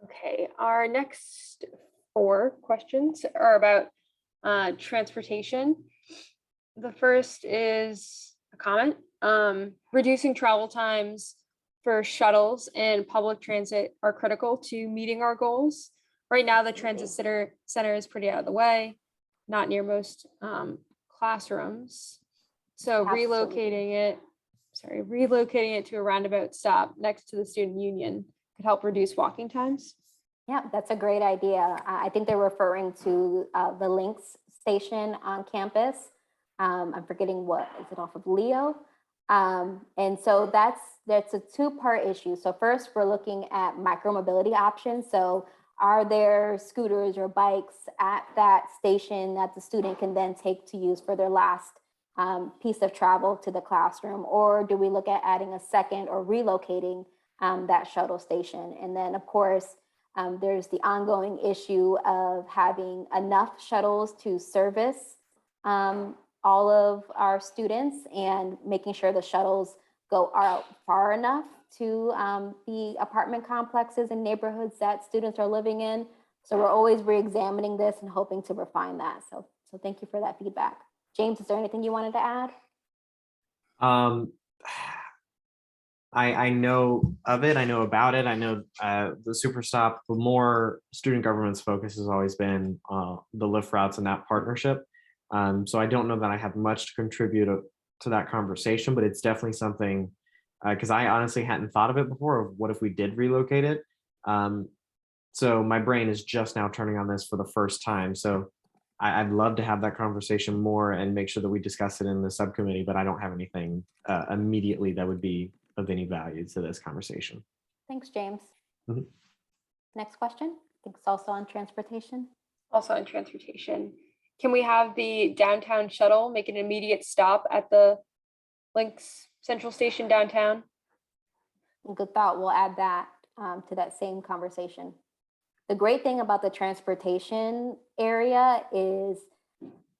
Okay, our next 4 questions are about transportation. The first is a comment. Reducing travel times for shuttles and public transit are critical to meeting our goals. Right now, the transit center is pretty out of the way, not near most classrooms. So relocating it to a roundabout stop next to the student union could help reduce walking times. Yeah, that's a great idea. I think they're referring to the Lynx station on campus. I'm forgetting what, is it off of Leo? And so that's a 2-part issue. So first, we're looking at micromobility options. So are there scooters or bikes at that station that the student can then take to use for their last piece of travel to the classroom? Or do we look at adding a second or relocating that shuttle station? And then of course, there's the ongoing issue of having enough shuttles to service all of our students and making sure the shuttles go out far enough to the apartment complexes and neighborhoods that students are living in. So we're always re-examining this and hoping to refine that. So thank you for that feedback. James, is there anything you wanted to add? I know of it, I know about it, I know the Super Stop. The more student government's focus has always been the lift routes and that partnership. So I don't know that I have much to contribute to that conversation, but it's definitely something, because I honestly hadn't thought of it before, of what if we did relocate it. So my brain is just now turning on this for the first time. So I'd love to have that conversation more and make sure that we discuss it in the subcommittee, but I don't have anything immediately that would be of any value to this conversation. Thanks, James. Mhm. Next question. I think it's also on transportation. Also on transportation. Can we have the downtown shuttle make an immediate stop at the Lynx Central Station downtown? Good thought. We'll add that to that same conversation. The great thing about the transportation area is,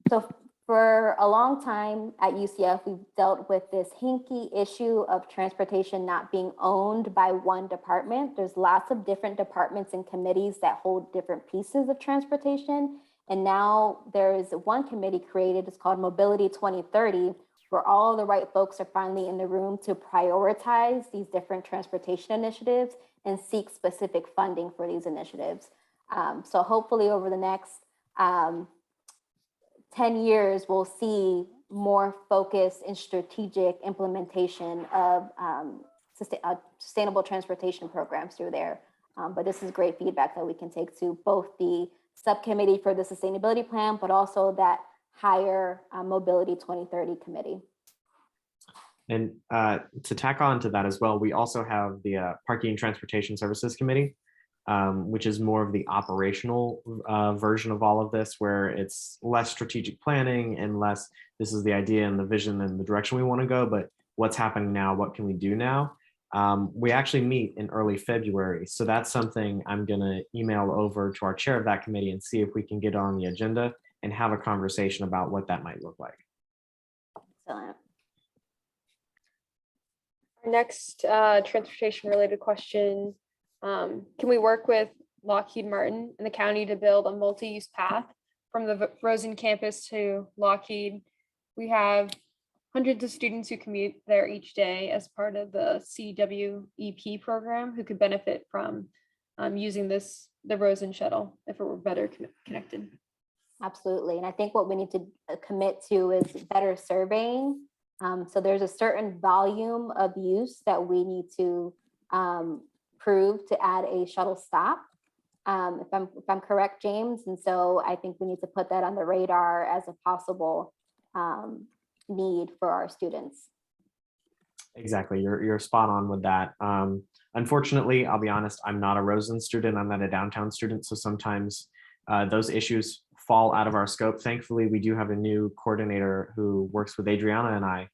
so for a long time at UCF, we've dealt with this hinky issue of transportation not being owned by one department. There's lots of different departments and committees that hold different pieces of transportation. And now there's one committee created, it's called Mobility 2030, where all the right folks are finally in the room to prioritize these different transportation initiatives and seek specific funding for these initiatives. So hopefully over the next 10 years, we'll see more focused and strategic implementation of sustainable transportation programs through there. But this is great feedback that we can take to both the subcommittee for the sustainability plan, but also that higher Mobility 2030 committee. And to tack on to that as well, we also have the Parking and Transportation Services Committee, which is more of the operational version of all of this, where it's less strategic planning and less, this is the idea and the vision and the direction we want to go, but what's happening now, what can we do now? We actually meet in early February. So that's something I'm going to email over to our chair of that committee and see if we can get on the agenda and have a conversation about what that might look like. Excellent. Our next transportation related question. Can we work with Lockheed Martin and the county to build a multi-use path from the Rosen campus to Lockheed? We have hundreds of students who commute there each day as part of the CWEP program who could benefit from using the Rosen shuttle if it were better connected. Absolutely. And I think what we need to commit to is better surveying. So there's a certain volume of use that we need to prove to add a shuttle stop, if I'm correct, James. And so I think we need to put that on the radar as a possible need for our students. Exactly, you're spot on with that. Unfortunately, I'll be honest, I'm not a Rosen student, I'm not a downtown student, so sometimes those issues fall out of our scope. Thankfully, we do have a new coordinator who works with Adriana and I.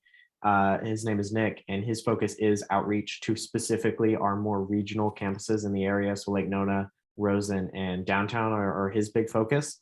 His name is Nick, and his focus is outreach to specifically our more regional campuses in the area. So Lake Nona, Rosen, and downtown are his big focus.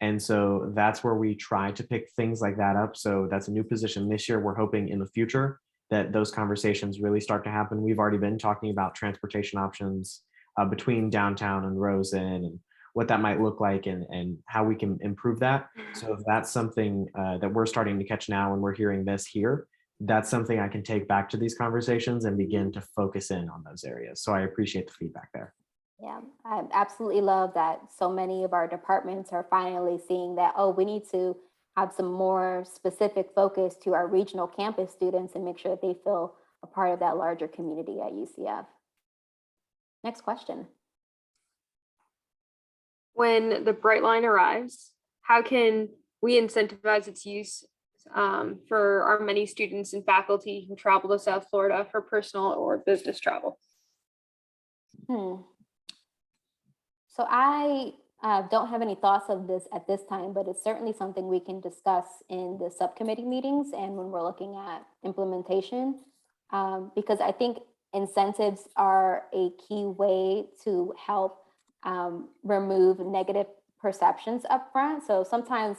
And so that's where we try to pick things like that up. So that's a new position this year. We're hoping in the future that those conversations really start to happen. We've already been talking about transportation options between downtown and Rosen, and what that might look like, and how we can improve that. So if that's something that we're starting to catch now and we're hearing this here, that's something I can take back to these conversations and begin to focus in on those areas. So I appreciate the feedback there. Yeah, I absolutely love that so many of our departments are finally seeing that, oh, we need to have some more specific focus to our regional campus students and make sure that they feel a part of that larger community at UCF. Next question. When the Bright Line arrives, how can we incentivize its use for our many students and faculty who travel to South Florida for personal or business travel? So I don't have any thoughts of this at this time, but it's certainly something we can discuss in the subcommittee meetings and when we're looking at implementation, because I think incentives are a key way to help remove negative perceptions up front. So sometimes,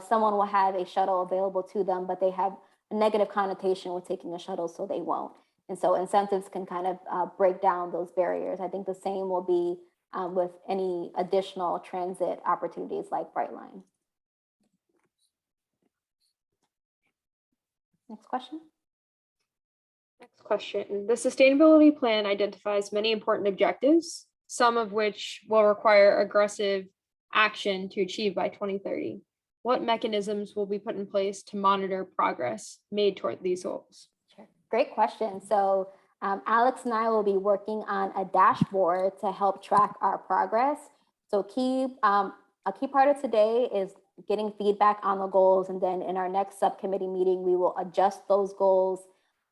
someone will have a shuttle available to them, but they have a negative connotation with taking a shuttle, so they won't. And so incentives can kind of break down those barriers. I think the same will be with any additional transit opportunities like Brightline. Next question. Next question. The sustainability plan identifies many important objectives, some of which will require aggressive action to achieve by 2030. What mechanisms will be put in place to monitor progress made toward these goals? Sure. Great question. So Alex and I will be working on a dashboard to help track our progress. So a key part of today is getting feedback on the goals. And then in our next subcommittee meeting, we will adjust those goals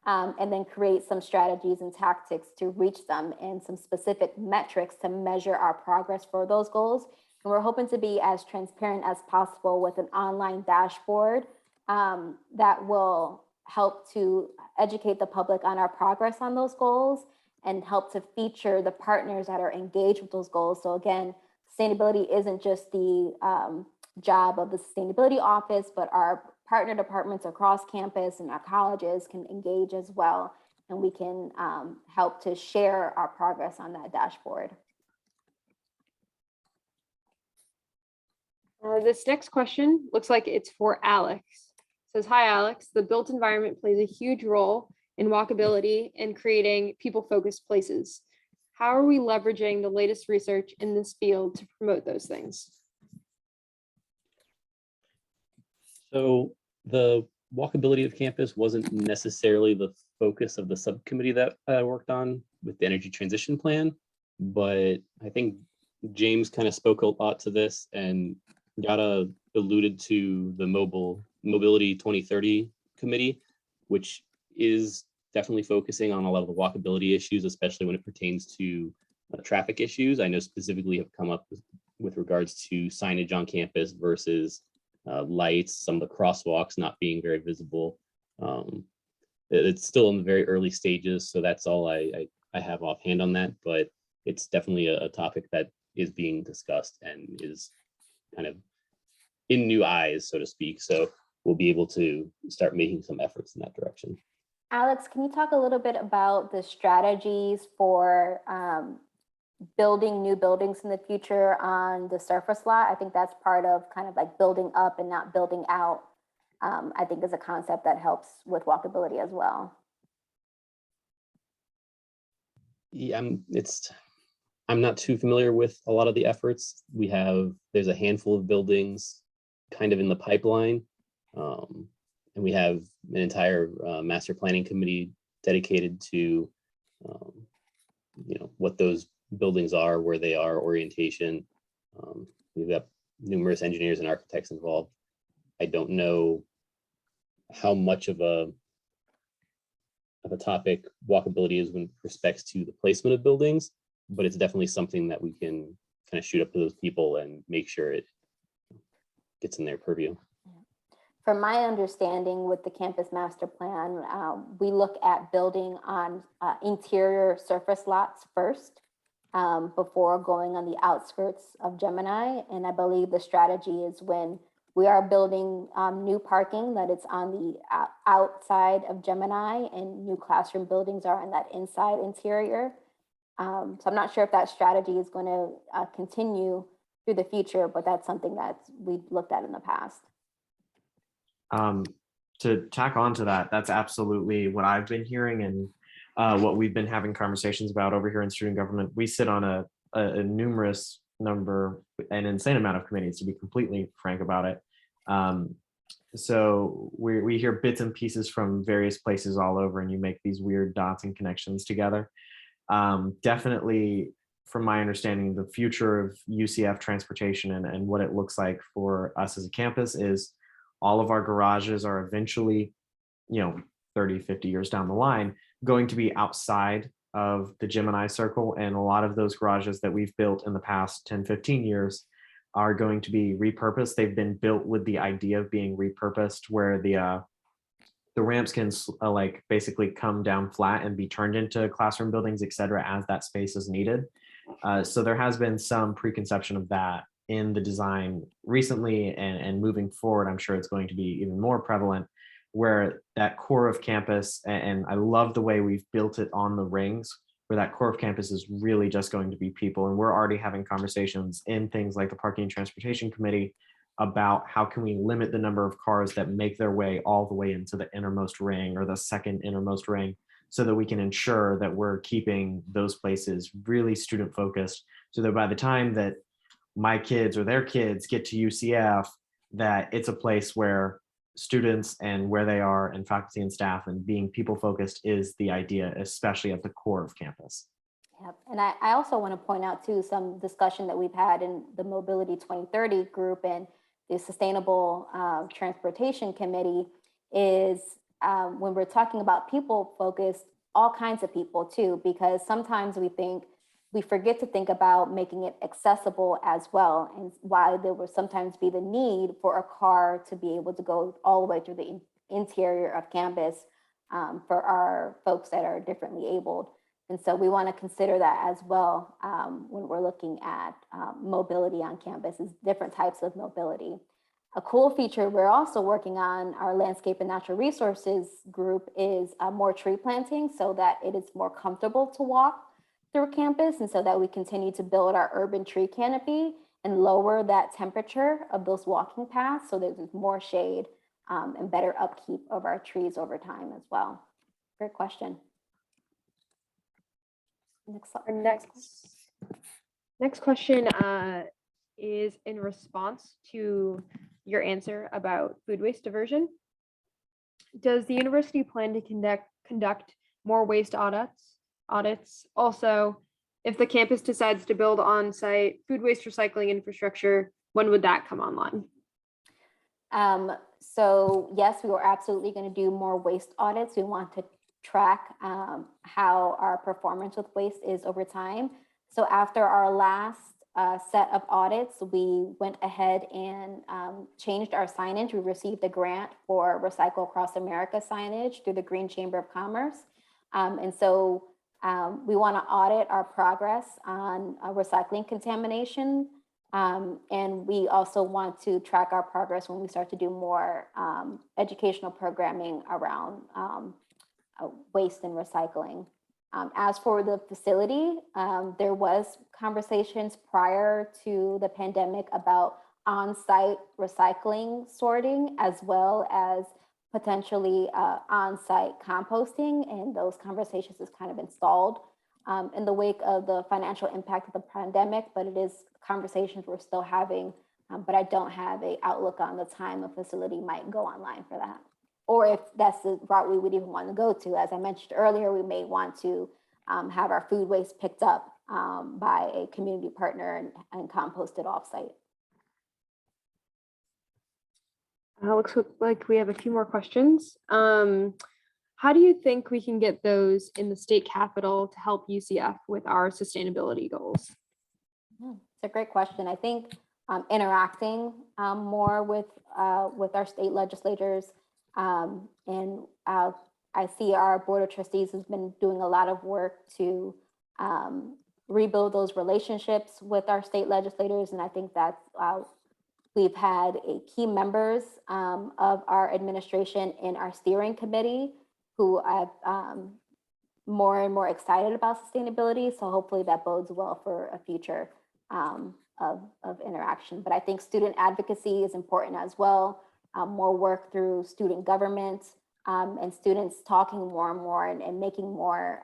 and then create some strategies and tactics to reach them and some specific metrics to measure our progress for those goals. And we're hoping to be as transparent as possible with an online dashboard that will help to educate the public on our progress on those goals and help to feature the partners that are engaged with those goals. So again, sustainability isn't just the job of the sustainability office, but our partner departments across campus and our colleges can engage as well. And we can help to share our progress on that dashboard. This next question looks like it's for Alex. It says, hi, Alex. The built environment plays a huge role in walkability and creating people-focused places. How are we leveraging the latest research in this field to promote those things? So the walkability of campus wasn't necessarily the focus of the subcommittee that I worked on with the energy transition plan, but I think James kind of spoke a lot to this, and Yara alluded to the Mobility 2030 committee, which is definitely focusing on a lot of the walkability issues, especially when it pertains to traffic issues. I know specifically have come up with regards to signage on campus versus lights, some of the crosswalks not being very visible. It's still in the very early stages, so that's all I have offhand on that, but it's definitely a topic that is being discussed and is kind of in new eyes, so to speak. So we'll be able to start making some efforts in that direction. Alex, can you talk a little bit about the strategies for building new buildings in the future on the surface lot? I think that's part of kind of like building up and not building out. I think is a concept that helps with walkability as well. Yeah, I'm not too familiar with a lot of the efforts. There's a handful of buildings kind of in the pipeline. And we have an entire master planning committee dedicated to, what those buildings are, where they are, orientation. We've got numerous engineers and architects involved. I don't know how much of a topic walkability is with respects to the placement of buildings, but it's definitely something that we can kind of shoot up to those people and make sure it gets in their purview. From my understanding with the campus master plan, we look at building on interior surface lots first. before going on the outskirts of Gemini. And I believe the strategy is when we are building new parking, that it's on the outside of Gemini, and new classroom buildings are in that inside interior. So I'm not sure if that strategy is going to continue through the future, but that's something that we've looked at in the past. To tack on to that, that's absolutely what I've been hearing and what we've been having conversations about over here in student government. We sit on a numerous number, an insane amount of committees, to be completely frank about it. So we hear bits and pieces from various places all over, and you make these weird dots and connections together. Definitely, from my understanding, the future of UCF transportation and what it looks like for us as a campus is all of our garages are eventually, 30, 50 years down the line, going to be outside of the Gemini circle. And a lot of those garages that we've built in the past 10, 15 years are going to be repurposed. They've been built with the idea of being repurposed, where the ramps can basically come down flat and be turned into classroom buildings, et cetera, as that space is needed. So there has been some preconception of that in the design recently, and moving forward, I'm sure it's going to be even more prevalent, where that core of campus, and I love the way we've built it on the rings, where that core of campus is really just going to be people. And we're already having conversations in things like the Parking and Transportation Committee about how can we limit the number of cars that make their way all the way into the innermost ring or the second innermost ring, so that we can ensure that we're keeping those places really student focused, so that by the time that my kids or their kids get to UCF, that it's a place where students and where they are, and faculty and staff, and being people focused is the idea, especially at the core of campus. Yep. And I also want to point out too, some discussion that we've had in the Mobility 2030 group and the Sustainable Transportation Committee is when we're talking about people focused, all kinds of people too, because sometimes we forget to think about making it accessible as well, and why there will sometimes be the need for a car to be able to go all the way through the interior of campus for our folks that are differently abled. And so we want to consider that as well when we're looking at mobility on campus, is different types of mobility. A cool feature we're also working on, our landscape and natural resources group, is more tree planting, so that it is more comfortable to walk through campus, and so that we continue to build our urban tree canopy and lower that temperature of those walking paths, so that there's more shade and better upkeep of our trees over time as well. Great question. Our next question is in response to your answer about food waste diversion. Does the university plan to conduct more waste audits? Also, if the campus decides to build on-site food waste recycling infrastructure, when would that come online? So yes, we were absolutely going to do more waste audits. We want to track how our performance with waste is over time. So after our last set of audits, we went ahead and changed our signage. We received a grant for Recycle Across America signage through the Green Chamber of Commerce. And so we want to audit our progress on recycling contamination. And we also want to track our progress when we start to do more educational programming around waste and recycling. As for the facility, there was conversations prior to the pandemic about on-site recycling sorting, as well as potentially on-site composting, and those conversations has kind of been stalled in the wake of the financial impact of the pandemic, but it is conversations we're still having, but I don't have an outlook on the time a facility might go online for that, or if that's the route we would even want to go to. As I mentioned earlier, we may want to have our food waste picked up by a community partner and composted offsite. Looks like we have a few more questions. How do you think we can get those in the state capitol to help UCF with our sustainability goals? It's a great question. I think interacting more with our state legislators, and I see our Board of Trustees has been doing a lot of work to rebuild those relationships with our state legislators. And I think that's, we've had key members of our administration in our steering committee who I've more and more excited about sustainability. So hopefully that bodes well for a future of interaction. But I think student advocacy is important as well. More work through student government and students talking more and more and making more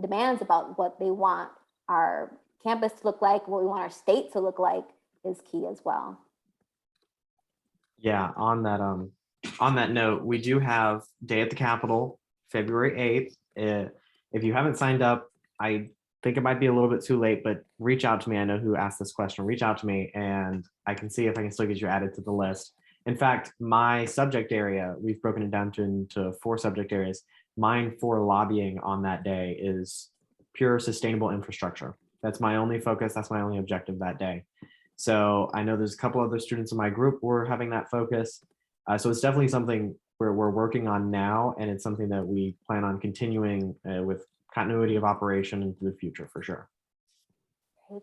demands about what they want our campus to look like, what we want our state to look like is key as well. Yeah, on that note, we do have Day at the Capitol, February 8th. If you haven't signed up, I think it might be a little bit too late, but reach out to me. I know who asked this question. Reach out to me and I can see if I can still get you added to the list. In fact, my subject area, we've broken it down into 4 subject areas. Mine for lobbying on that day is pure sustainable infrastructure. That's my only focus. That's my only objective that day. So I know there's a couple other students in my group who are having that focus. So it's definitely something we're working on now, and it's something that we plan on continuing with continuity of operation into the future for sure. Great.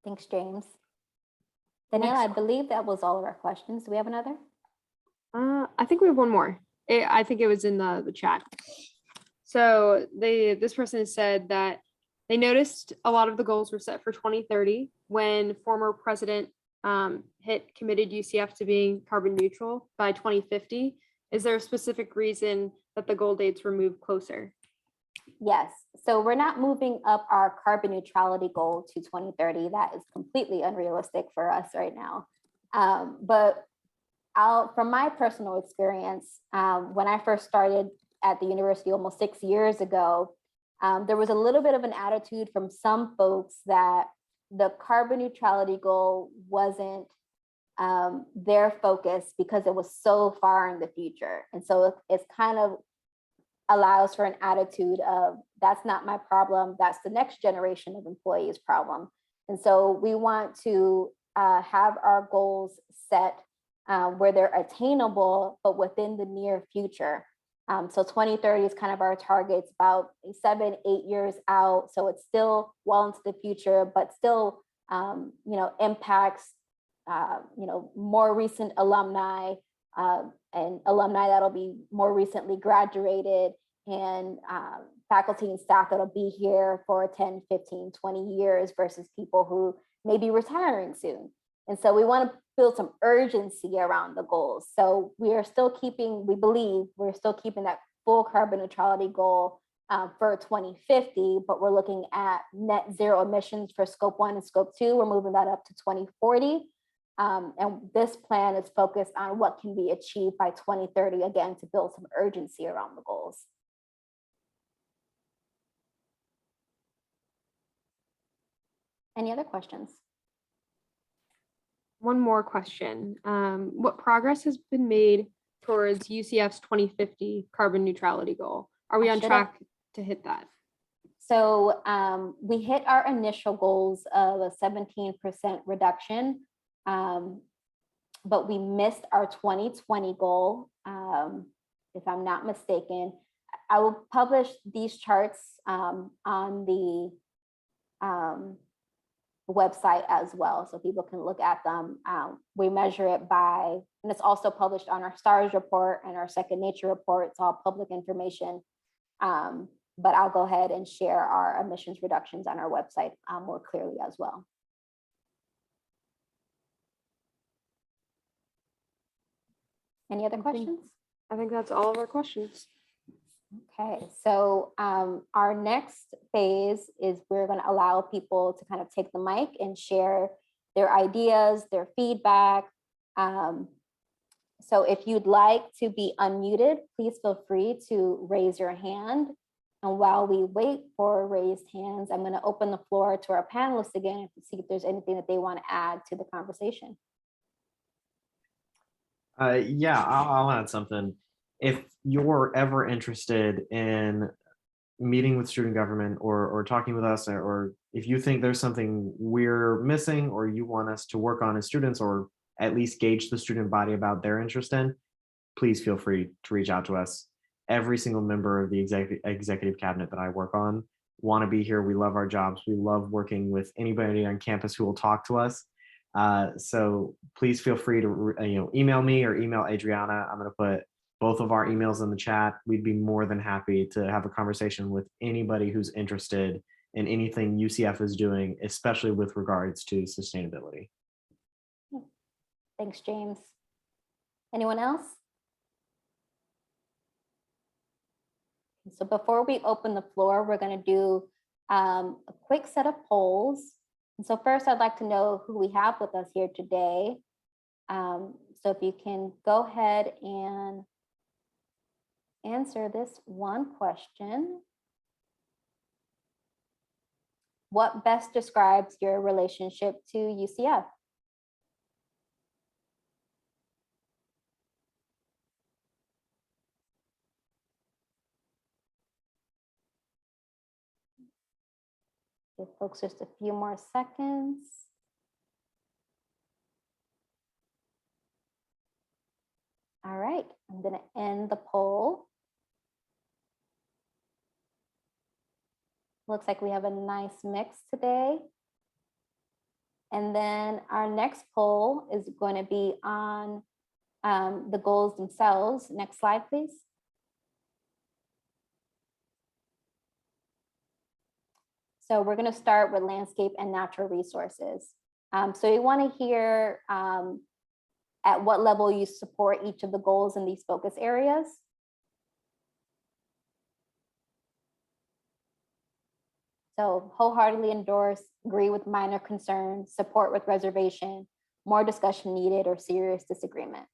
Thanks, James. Danielle, I believe that was all of our questions. Do we have another? I think we have one more. I think it was in the chat. So this person said that they noticed a lot of the goals were set for 2030 when former president Hitt committed UCF to being carbon neutral by 2050. Is there a specific reason that the goal dates were moved closer? Yes. So we're not moving up our carbon neutrality goal to 2030. That is completely unrealistic for us right now. But from my personal experience, when I first started at the university almost 6 years ago, there was a little bit of an attitude from some folks that the carbon neutrality goal wasn't their focus because it was so far in the future. And so it's kind of allows for an attitude of that's not my problem, that's the next generation of employees' problem. And so we want to have our goals set where they're attainable, but within the near future. So 2030 is kind of our target. It's about 7-8 years out. So it's still well into the future, but still, impacts, more recent alumni and alumni that'll be more recently graduated and faculty and staff that'll be here for 10, 15, 20 years versus people who may be retiring soon. And so we want to build some urgency around the goals. So we believe we're still keeping that full carbon neutrality goal for 2050, but we're looking at net zero emissions for scope 1 and scope 2. We're moving that up to 2040. And this plan is focused on what can be achieved by 2030, again, to build some urgency around the goals. Any other questions? One more question. What progress has been made towards UCF's 2050 carbon neutrality goal? Are we on track to hit that? So we hit our initial goals of a 17% reduction, but we missed our 2020 goal, if I'm not mistaken. I will publish these charts on the website as well, so people can look at them. We measure it by, and it's also published on our STARS report and our Second Nature report. It's all public information. But I'll go ahead and share our emissions reductions on our website more clearly as well. Any other questions? I think that's all of our questions. Okay, so our next phase is we're going to allow people to kind of take the mic and share their ideas, their feedback. So if you'd like to be unmuted, please feel free to raise your hand. And while we wait for raised hands, I'm going to open the floor to our panelists again to see if there's anything that they want to add to the conversation. Yeah, I'll add something. If you're ever interested in meeting with student government or talking with us, or if you think there's something we're missing or you want us to work on as students, or at least gauge the student body about their interest in, please feel free to reach out to us. Every single member of the executive cabinet that I work on want to be here. We love our jobs. We love working with anybody on campus who will talk to us. So please feel free to email me or email Adriana. I'm going to put both of our emails in the chat. We'd be more than happy to have a conversation with anybody who's interested in anything UCF is doing, especially with regards to sustainability. Thanks, James. Anyone else? So before we open the floor, we're going to do a quick set of polls. And so first, I'd like to know who we have with us here today. So if you can go ahead and answer this one question. What best describes your relationship to UCF? Give folks just a few more seconds. All right, I'm going to end the poll. Looks like we have a nice mix today. And then our next poll is going to be on the goals themselves. Next slide, please. So we're going to start with landscape and natural resources. So you want to hear at what level you support each of the goals in these focus areas. So wholeheartedly endorse, agree with minor concerns, support with reservation, more discussion needed, or serious disagreement.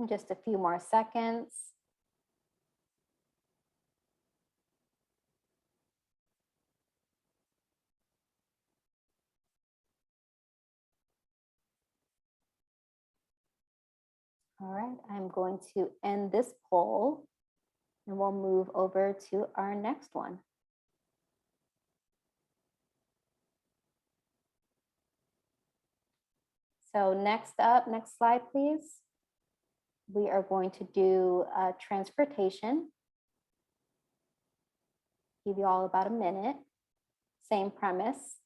Just a few more seconds. All right, I'm going to end this poll and we'll move over to our next one. So next up, next slide, please. We are going to do transportation. Give you all about a minute. Same premise.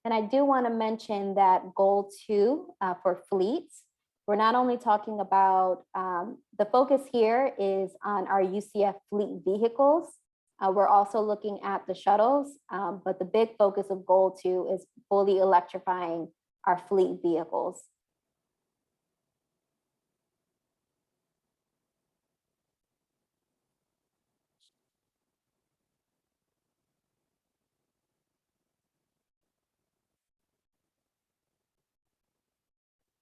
And I do want to mention that goal 2 for fleets, we're not only talking about, the focus here is on our UCF fleet vehicles. We're also looking at the shuttles, but the big focus of goal 2 is fully electrifying our fleet vehicles.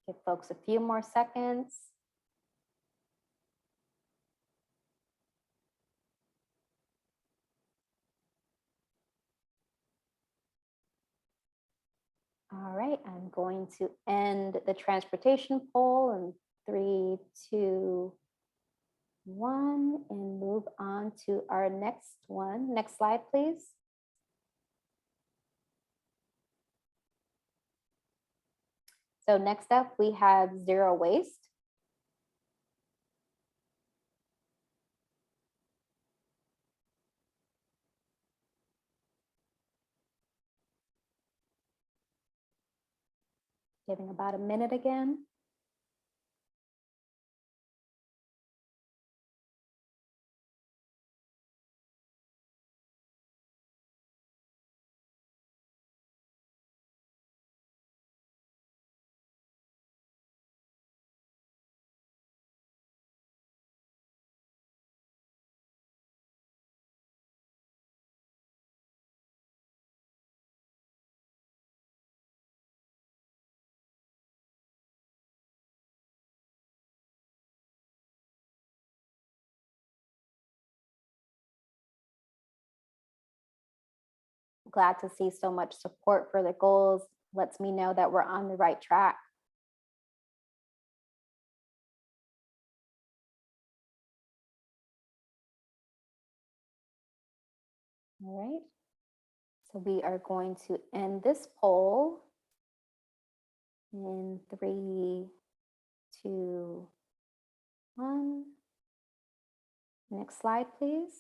Give folks a few more seconds. All right, I'm going to end the transportation poll in 3, 2, one and move on to our next one. Next slide, please. So next up, we have zero waste. Giving about a minute again. Glad to see so much support for the goals. Lets me know that we're on the right track. All right. So we are going to end this poll in 3, 2, 1. Next slide, please.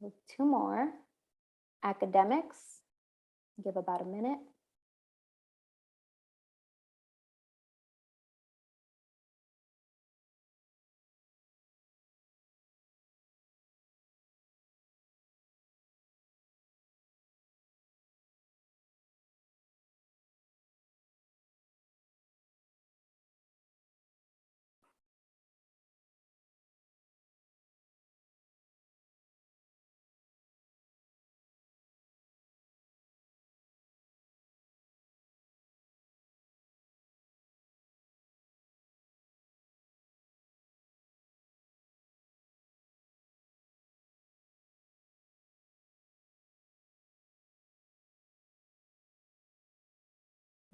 With 2 more. Academics, give about a minute.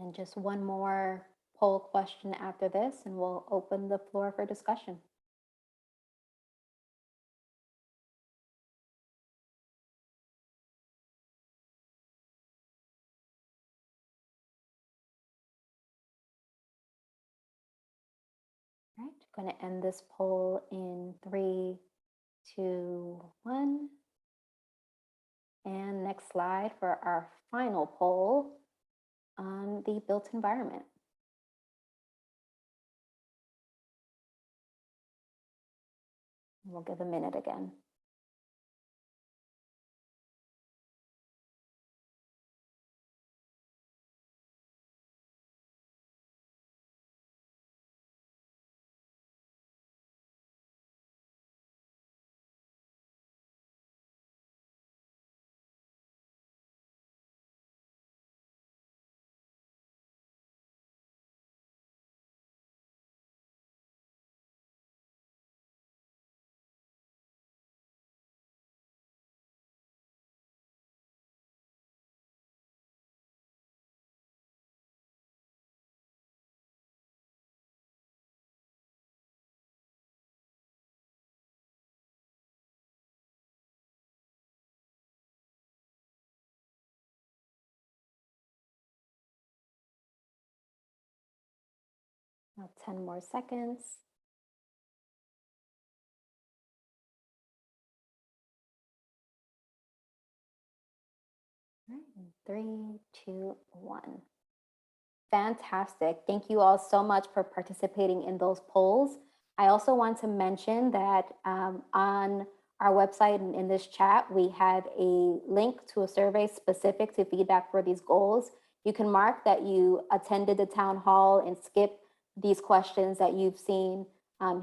And just one more poll question after this, and we'll open the floor for discussion. All right, going to end this poll in 3, 2, 1. And next slide for our final poll on the built environment. We'll give a minute again. About 10 more seconds. All right, 3, 2, 1. Fantastic. Thank you all so much for participating in those polls. I also want to mention that on our website and in this chat, we have a link to a survey specific to feedback for these goals. You can mark that you attended the town hall and skip these questions that you've seen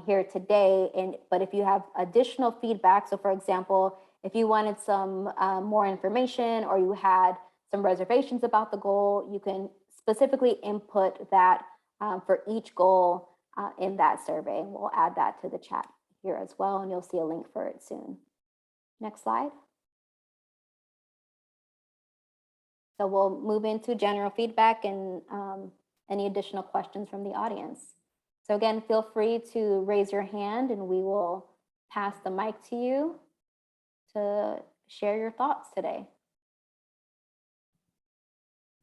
here today. But if you have additional feedback, so for example, if you wanted some more information or you had some reservations about the goal, you can specifically input that for each goal in that survey. And we'll add that to the chat here as well, and you'll see a link for it soon. Next slide. So we'll move into general feedback and any additional questions from the audience. So again, feel free to raise your hand and we will pass the mic to you to share your thoughts today.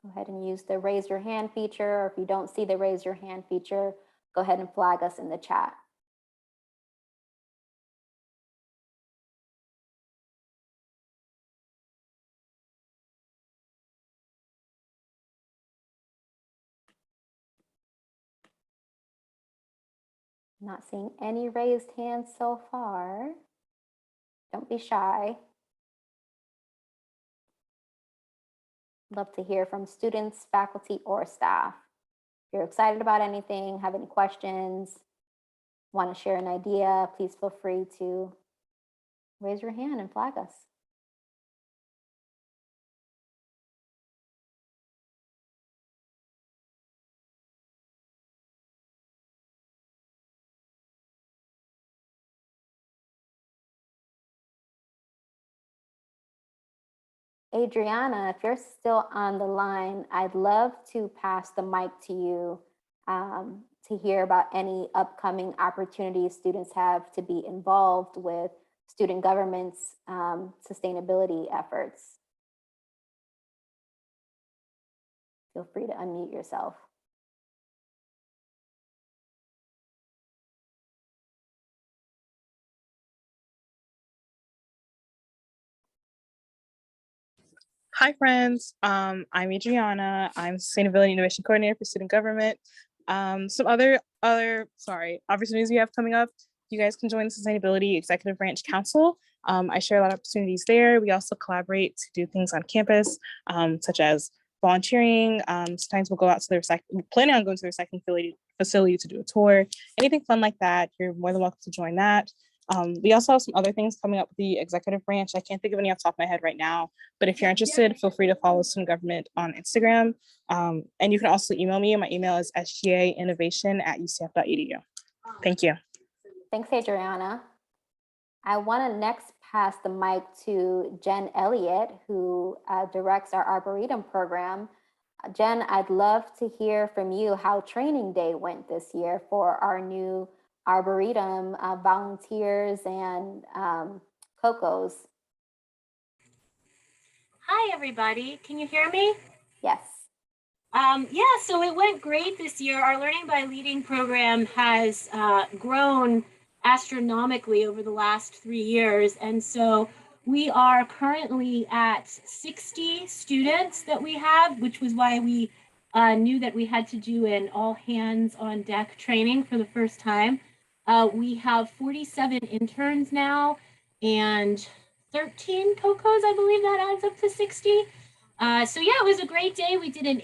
Go ahead and use the raise your hand feature, or if you don't see the raise your hand feature, go ahead and flag us in the chat. Not seeing any raised hands so far. Don't be shy. Love to hear from students, faculty, or staff. If you're excited about anything, have any questions, want to share an idea, please feel free to raise your hand and flag us. Adriana, if you're still on the line, I'd love to pass the mic to you to hear about any upcoming opportunities students have to be involved with student government's sustainability efforts. Feel free to unmute yourself. Hi, friends. I'm Adriana. I'm Sustainability Innovation Coordinator for Student Government. Some other opportunities we have coming up. You guys can join the Sustainability Executive Branch Council. I share a lot of opportunities there. We also collaborate to do things on campus, such as volunteering. Sometimes we'll go out to the recycling, planning on going to the recycling facility to do a tour. Anything fun like that, you're more than welcome to join that. We also have some other things coming up with the executive branch. I can't think of any off the top of my head right now, but if you're interested, feel free to follow Student Government on Instagram. And you can also email me. My email is sgainnovation@ucf.edu. Thank you. Thanks, Adriana. I want to next pass the mic to Jen Elliott, who directs our Arboretum program. Jen, I'd love to hear from you how training day went this year for our new Arboretum volunteers and COCOs. Hi, everybody. Can you hear me? Yes. Yeah, so it went great this year. Our Learning by Leading program has grown astronomically over the last 3 years. And so we are currently at 60 students that we have, which was why we knew that we had to do an all hands on deck training for the first time. We have 47 interns now and 13 COCOs, I believe that adds up to 60. So yeah, it was a great day. We did an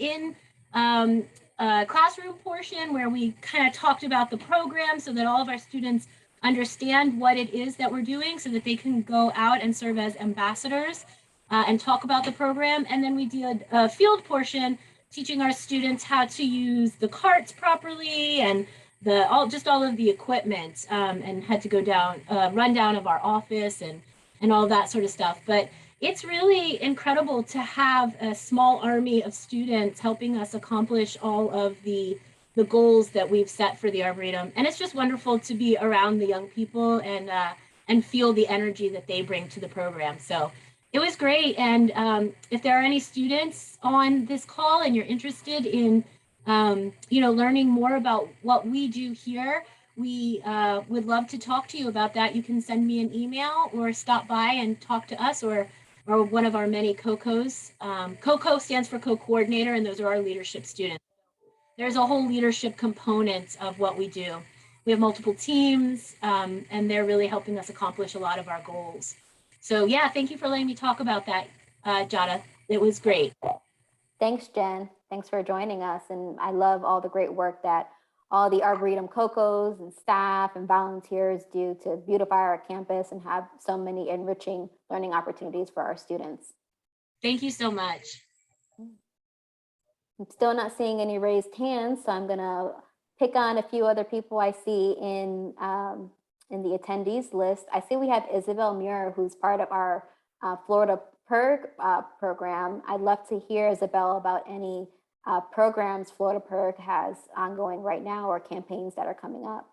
classroom portion where we kind of talked about the program so that all of our students understand what it is that we're doing so that they can go out and serve as ambassadors and talk about the program. And then we did a field portion teaching our students how to use the carts properly and all of the equipment, and had to go down rundown of our office and all that sort of stuff. But it's really incredible to have a small army of students helping us accomplish all of the goals that we've set for the Arboretum. And it's just wonderful to be around the young people and feel the energy that they bring to the program. So it was great. And if there are any students on this call and you're interested in learning more about what we do here, we would love to talk to you about that. You can send me an email or stop by and talk to us or one of our many COCOs. COCO stands for co-coordinator, and those are our leadership students. There's a whole leadership component of what we do. We have multiple teams, and they're really helping us accomplish a lot of our goals. So yeah, thank you for letting me talk about that, Jada. It was great. Thanks, Jen. Thanks for joining us. And I love all the great work that all the Arboretum COCOs and staff and volunteers do to beautify our campus and have so many enriching learning opportunities for our students. Thank you so much. I'm still not seeing any raised hands, so I'm gonna pick on a few other people I see in the attendees list. I see we have Isabel Muir, who's part of our Florida PERG program. I'd love to hear, Isabel, about any programs Florida PERG has ongoing right now or campaigns that are coming up.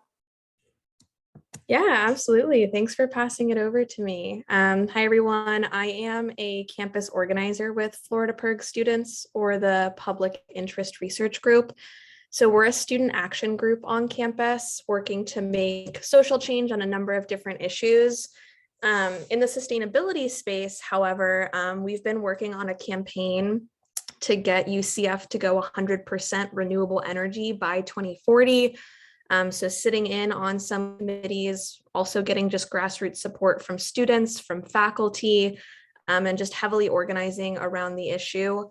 Yeah, absolutely. Thanks for passing it over to me. Hi, everyone. I am a campus organizer with Florida PERG students, or the Public Interest Research Group. So we're a student action group on campus working to make social change on a number of different issues. In the sustainability space, however, we've been working on a campaign to get UCF to go 100% renewable energy by 2040. So sitting in on some committees, also getting just grassroots support from students, from faculty, and just heavily organizing around the issue.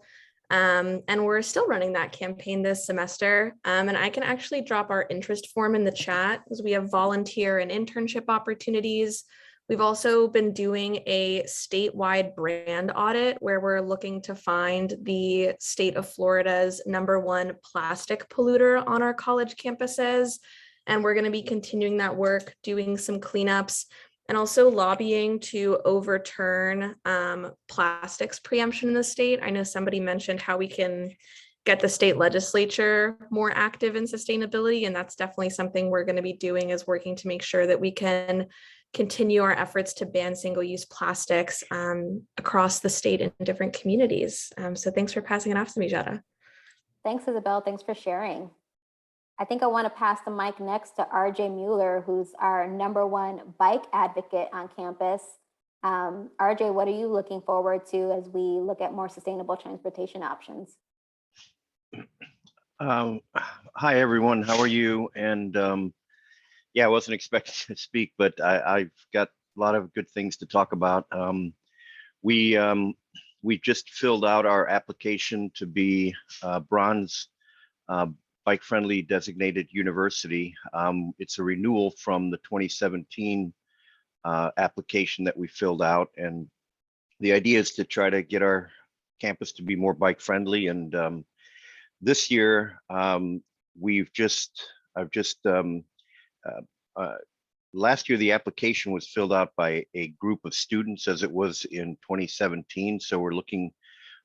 And we're still running that campaign this semester. And I can actually drop our interest form in the chat, as we have volunteer and internship opportunities. We've also been doing a statewide brand audit where we're looking to find the state of Florida's #1 plastic polluter on our college campuses. And we're going to be continuing that work, doing some cleanups, and also lobbying to overturn plastics preemption in the state. I know somebody mentioned how we can get the state legislature more active in sustainability, and that's definitely something we're going to be doing, is working to make sure that we can continue our efforts to ban single-use plastics across the state in different communities. So thanks for passing it off to me, Yara. Thanks, Isabel. Thanks for sharing. I think I want to pass the mic next to RJ Mueller, who's our #1 bike advocate on campus. RJ, what are you looking forward to as we look at more sustainable transportation options? Hi, everyone. How are you? And yeah, I wasn't expecting to speak, but I've got a lot of good things to talk about. We just filled out our application to be bronze bike-friendly designated university. It's a renewal from the 2017 application that we filled out, and the idea is to try to get our campus to be more bike-friendly. And this year, last year, the application was filled out by a group of students, as it was in 2017. So we're looking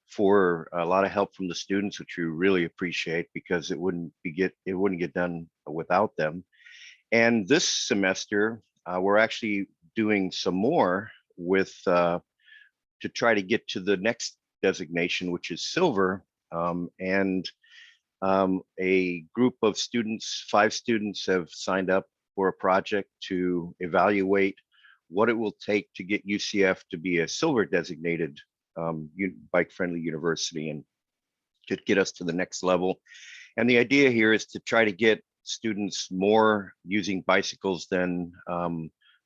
for a lot of help from the students, which we really appreciate, because it wouldn't get done without them. And this semester, we're actually doing some more with to try to get to the next designation, which is silver. A group of students, 5 students, have signed up for a project to evaluate what it will take to get UCF to be a silver designated bike-friendly university, and to get us to the next level. And the idea here is to try to get students more using bicycles than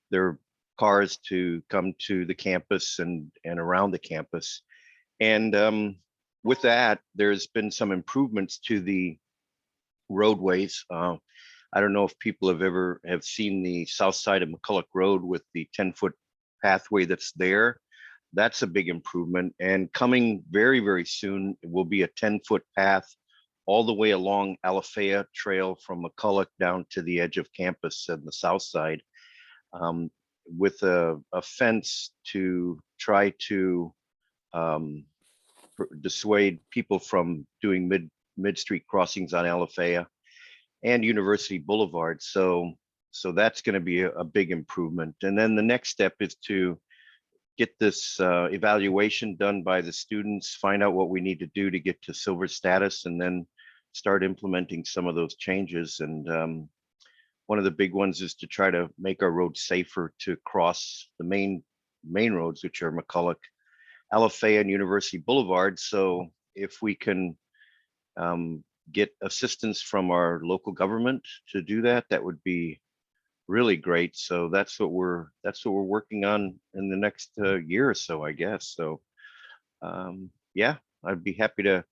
their cars to come to the campus and around the campus. And with that, there's been some improvements to the roadways. I don't know if people have seen the south side of McCulloch Road with the 10-foot pathway that's there. That's a big improvement. And coming very, very soon will be a 10-foot path all the way along Alafaya Trail from McCulloch down to the edge of campus on the south side, with a fence to try to dissuade people from doing mid-street crossings on Alafaya and University Boulevard. So that's going to be a big improvement. And then the next step is to get this evaluation done by the students, find out what we need to do to get to silver status, and then start implementing some of those changes. And one of the big ones is to try to make our roads safer to cross the main roads, which are McCulloch, Alafaya, and University Boulevard. So if we can get assistance from our local government to do that, that would be really great. So that's what we're working on in the next year or so, I guess. So yeah, I'd be happy to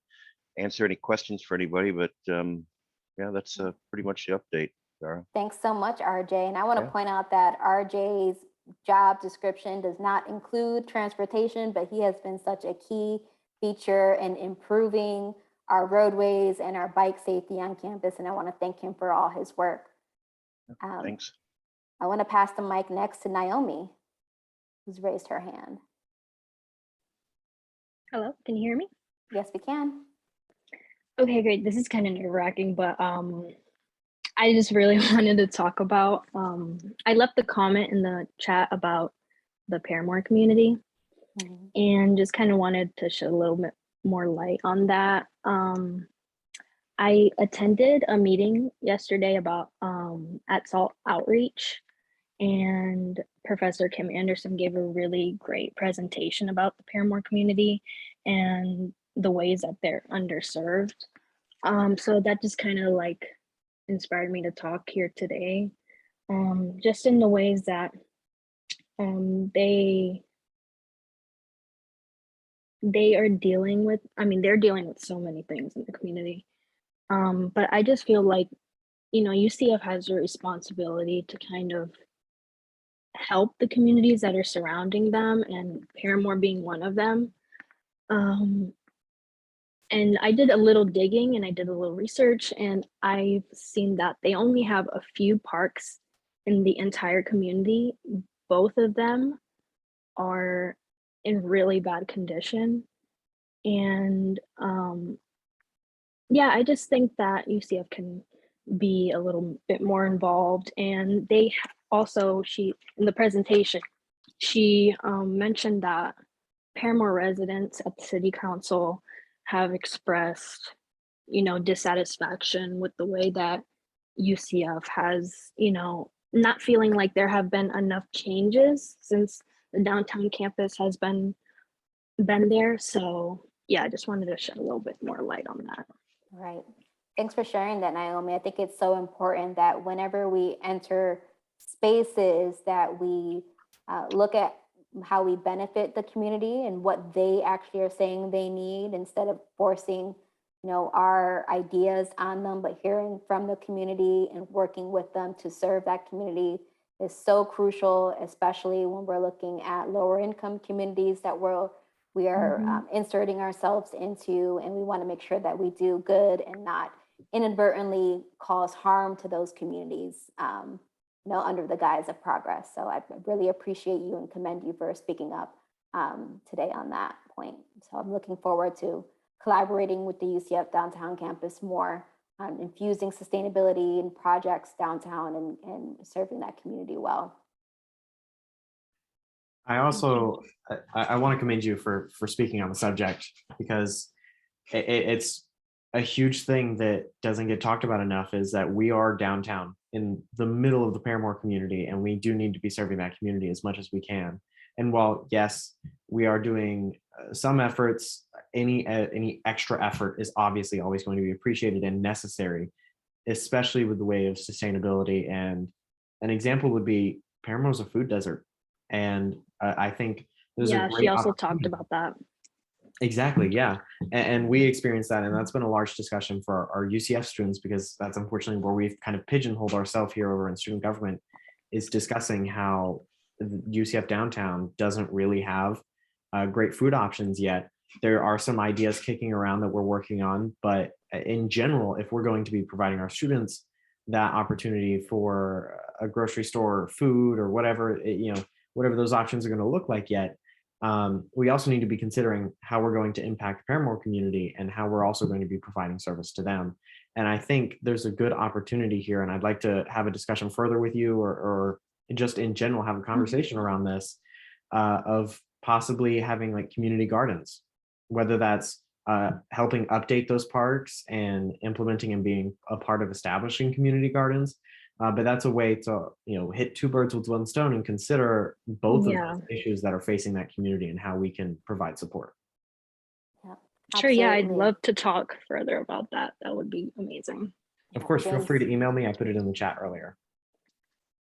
answer any questions for anybody, but yeah, that's pretty much the update, Yara. Thanks so much, RJ. And I want to point out that RJ's job description does not include transportation, but he has been such a key feature in improving our roadways and our bike safety on campus. And I want to thank him for all his work. Thanks. I want to pass the mic next to Naomi, who's raised her hand. Hello, can you hear me? Yes, we can. Okay, great. This is kind of nerve-wracking, but I just really wanted to talk about, I left the comment in the chat about the Paramore community and just kind of wanted to shed a little bit more light on that. I attended a meeting yesterday about at SALT Outreach, and Professor Kim Anderson gave a really great presentation about the Paramore community and the ways that they're underserved. So that just kind of like inspired me to talk here today, just in the ways that they are dealing with, I mean, they're dealing with so many things in the community. But I just feel like, you know, UCF has a responsibility to kind of help the communities that are surrounding them, and Paramore being one of them. And I did a little digging and I did a little research, and I've seen that they only have a few parks in the entire community. Both of them are in really bad condition. And yeah, I just think that UCF can be a little bit more involved. And they also, in the presentation, she mentioned that Paramore residents at the city council have expressed, you know, dissatisfaction with the way that UCF has, you know, not feeling like there have been enough changes since the downtown campus has been there. So yeah, I just wanted to shed a little bit more light on that. Right. Thanks for sharing that, Naomi. I think it's so important that whenever we enter spaces that we look at how we benefit the community and what they actually are saying they need, instead of forcing, you know, our ideas on them, but hearing from the community and working with them to serve that community is so crucial, especially when we're looking at lower income communities that we are inserting ourselves into, and we want to make sure that we do good and not inadvertently cause harm to those communities, you know, under the guise of progress. So I really appreciate you and commend you for speaking up today on that point. So I'm looking forward to collaborating with the UCF downtown campus more, infusing sustainability in projects downtown and serving that community well. I also, I want to commend you for speaking on the subject, because it's a huge thing that doesn't get talked about enough, is that we are downtown in the middle of the Paramore community, and we do need to be serving that community as much as we can. And while, yes, we are doing some efforts, any extra effort is obviously always going to be appreciated and necessary, especially with the way of sustainability. And an example would be Paramore's a food desert. And I think there's a great she also talked about that. Exactly, yeah. And we experienced that, and that's been a large discussion for our UCF students, because that's unfortunately where we've kind of pigeonholed ourselves here over in student government, is discussing how UCF downtown doesn't really have great food options yet. There are some ideas kicking around that we're working on, but in general, if we're going to be providing our students that opportunity for a grocery store food or whatever, you know, whatever those options are going to look like yet, we also need to be considering how we're going to impact the Paramore community and how we're also going to be providing service to them. And I think there's a good opportunity here, and I'd like to have a discussion further with you, or just in general have a conversation around this, of possibly having like community gardens, whether that's helping update those parks and implementing and being a part of establishing community gardens. But that's a way to, you know, hit two birds with one stone and consider both of those issues that are facing that community and how we can provide support. Yeah, sure, yeah, I'd love to talk further about that. That would be amazing. Of course, feel free to email me. I put it in the chat earlier.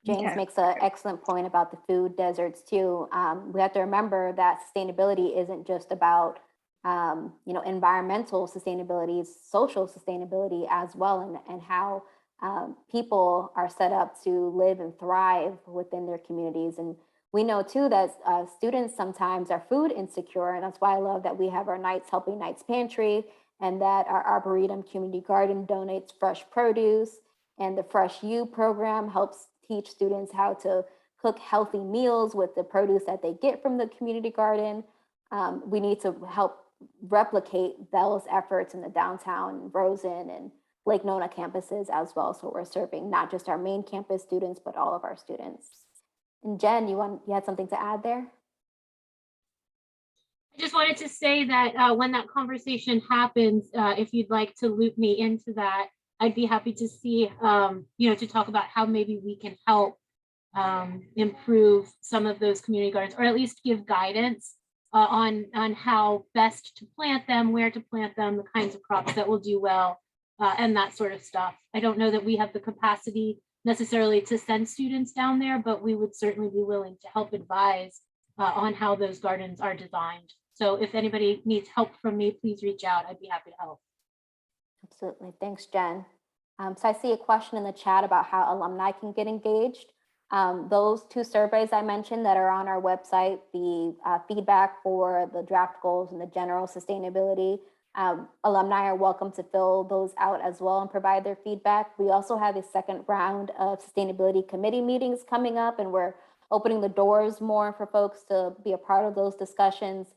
James makes an excellent point about the food deserts too. We have to remember that sustainability isn't just about you know, environmental sustainability, it's social sustainability as well, and how people are set up to live and thrive within their communities. And we know too that students sometimes are food insecure, and that's why I love that we have our Nights Helping Nights Pantry, and that our Arboretum Community Garden donates fresh produce, and the Fresh You program helps teach students how to cook healthy meals with the produce that they get from the community garden. We need to help replicate those efforts in the downtown, Rosen, and Lake Nona campuses as well. So we're serving not just our main campus students, but all of our students. And Jen, you had something to add there? I just wanted to say that when that conversation happens, if you'd like to loop me into that, I'd be happy to see, to talk about how maybe we can help improve some of those community gardens, or at least give guidance on how best to plant them, where to plant them, the kinds of crops that will do well, and that sort of stuff. I don't know that we have the capacity necessarily to send students down there, but we would certainly be willing to help advise on how those gardens are designed. So if anybody needs help from me, please reach out. I'd be happy to help. Absolutely. Thanks, Jen. So I see a question in the chat about how alumni can get engaged. Those 2 surveys I mentioned that are on our website, the feedback for the draft goals and the general sustainability, alumni are welcome to fill those out as well and provide their feedback. We also have a second round of sustainability committee meetings coming up, and we're opening the doors more for folks to be a part of those discussions.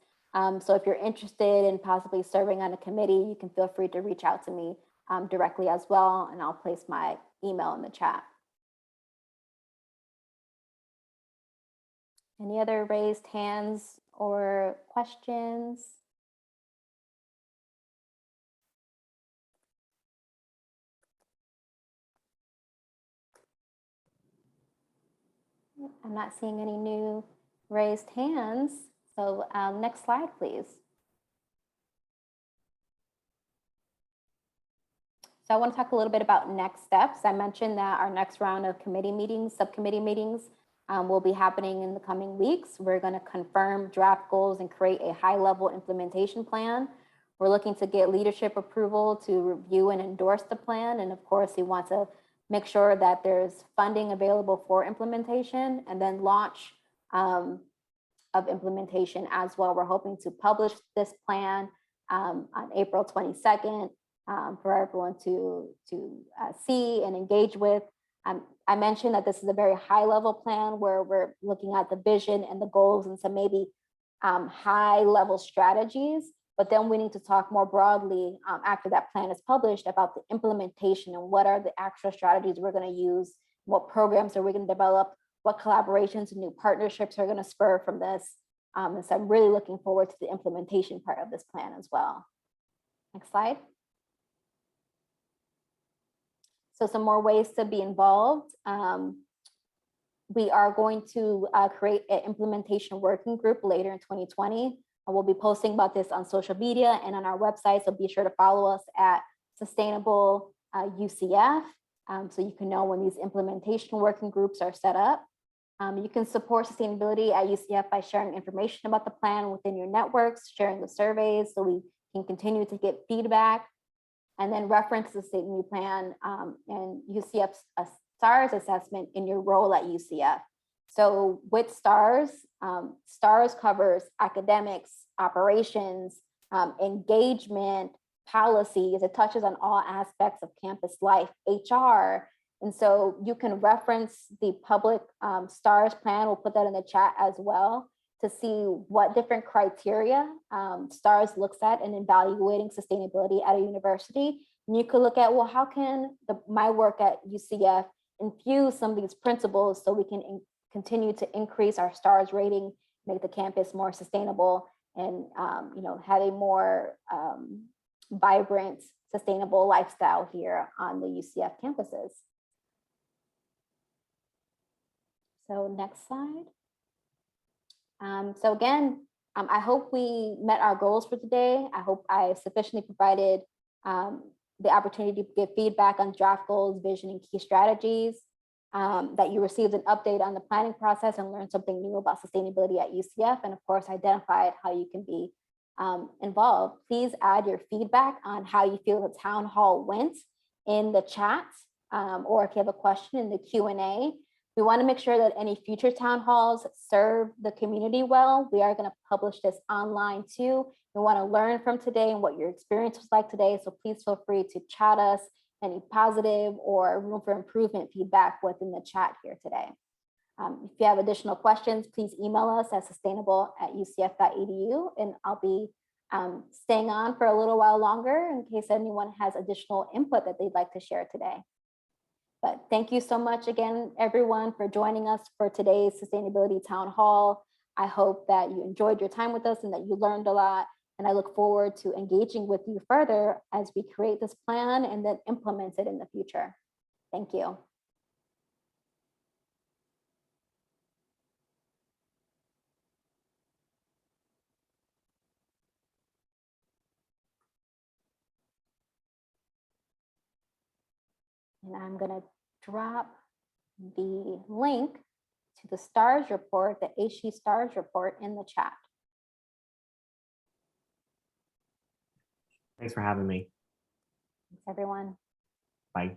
So if you're interested in possibly serving on a committee, you can feel free to reach out to me directly as well, and I'll place my email in the chat. Any other raised hands or questions? I'm not seeing any new raised hands. So next slide, please. So I want to talk a little bit about next steps. I mentioned that our next round of committee meetings, subcommittee meetings, will be happening in the coming weeks. We're going to confirm draft goals and create a high-level implementation plan. We're looking to get leadership approval to review and endorse the plan. And of course, we want to make sure that there's funding available for implementation, and then launch of implementation as well. We're hoping to publish this plan on April 22nd for everyone to see and engage with. I mentioned that this is a very high level plan where we're looking at the vision and the goals and some maybe high level strategies, but then we need to talk more broadly after that plan is published about the implementation and what are the actual strategies we're going to use, what programs are we going to develop, what collaborations and new partnerships are going to spur from this. And so I'm really looking forward to the implementation part of this plan as well. Next slide. So some more ways to be involved. We are going to create an implementation working group later in 2020. And we'll be posting about this on social media and on our website. So be sure to follow us at Sustainable UCF so you can know when these implementation working groups are set up. You can support sustainability at UCF by sharing information about the plan within your networks, sharing the surveys so we can continue to get feedback, and then reference the state new plan and UCF's STARS assessment in your role at UCF. So with STARS, STARS covers academics, operations, engagement, policies. It touches on all aspects of campus life, HR. And so you can reference the public STARS plan. We'll put that in the chat as well to see what different criteria STARS looks at in evaluating sustainability at a university. And you could look at, well, how can my work at UCF infuse some of these principles so we can continue to increase our STARS rating, make the campus more sustainable, and have a more vibrant, sustainable lifestyle here on the UCF campuses. So next slide. So again, I hope we met our goals for today. I hope I sufficiently provided the opportunity to give feedback on draft goals, vision, and key strategies, that you received an update on the planning process and learned something new about sustainability at UCF, and of course, identified how you can be involved. Please add your feedback on how you feel the town hall went in the chat, or if you have a question in the Q&A. We want to make sure that any future town halls serve the community well. We are going to publish this online too. We want to learn from today and what your experience was like today. So please feel free to chat us any positive or room for improvement feedback within the chat here today. If you have additional questions, please email us at sustainable@ucf.edu, and I'll be staying on for a little while longer in case anyone has additional input that they'd like to share today. But thank you so much again, everyone, for joining us for today's Sustainability Town Hall. I hope that you enjoyed your time with us and that you learned a lot. And I look forward to engaging with you further as we create this plan and then implement it in the future. Thank you. And I'm going to drop the link to the STARS report, the HE STARS report in the chat. Thanks for having me. Thanks, everyone. Bye.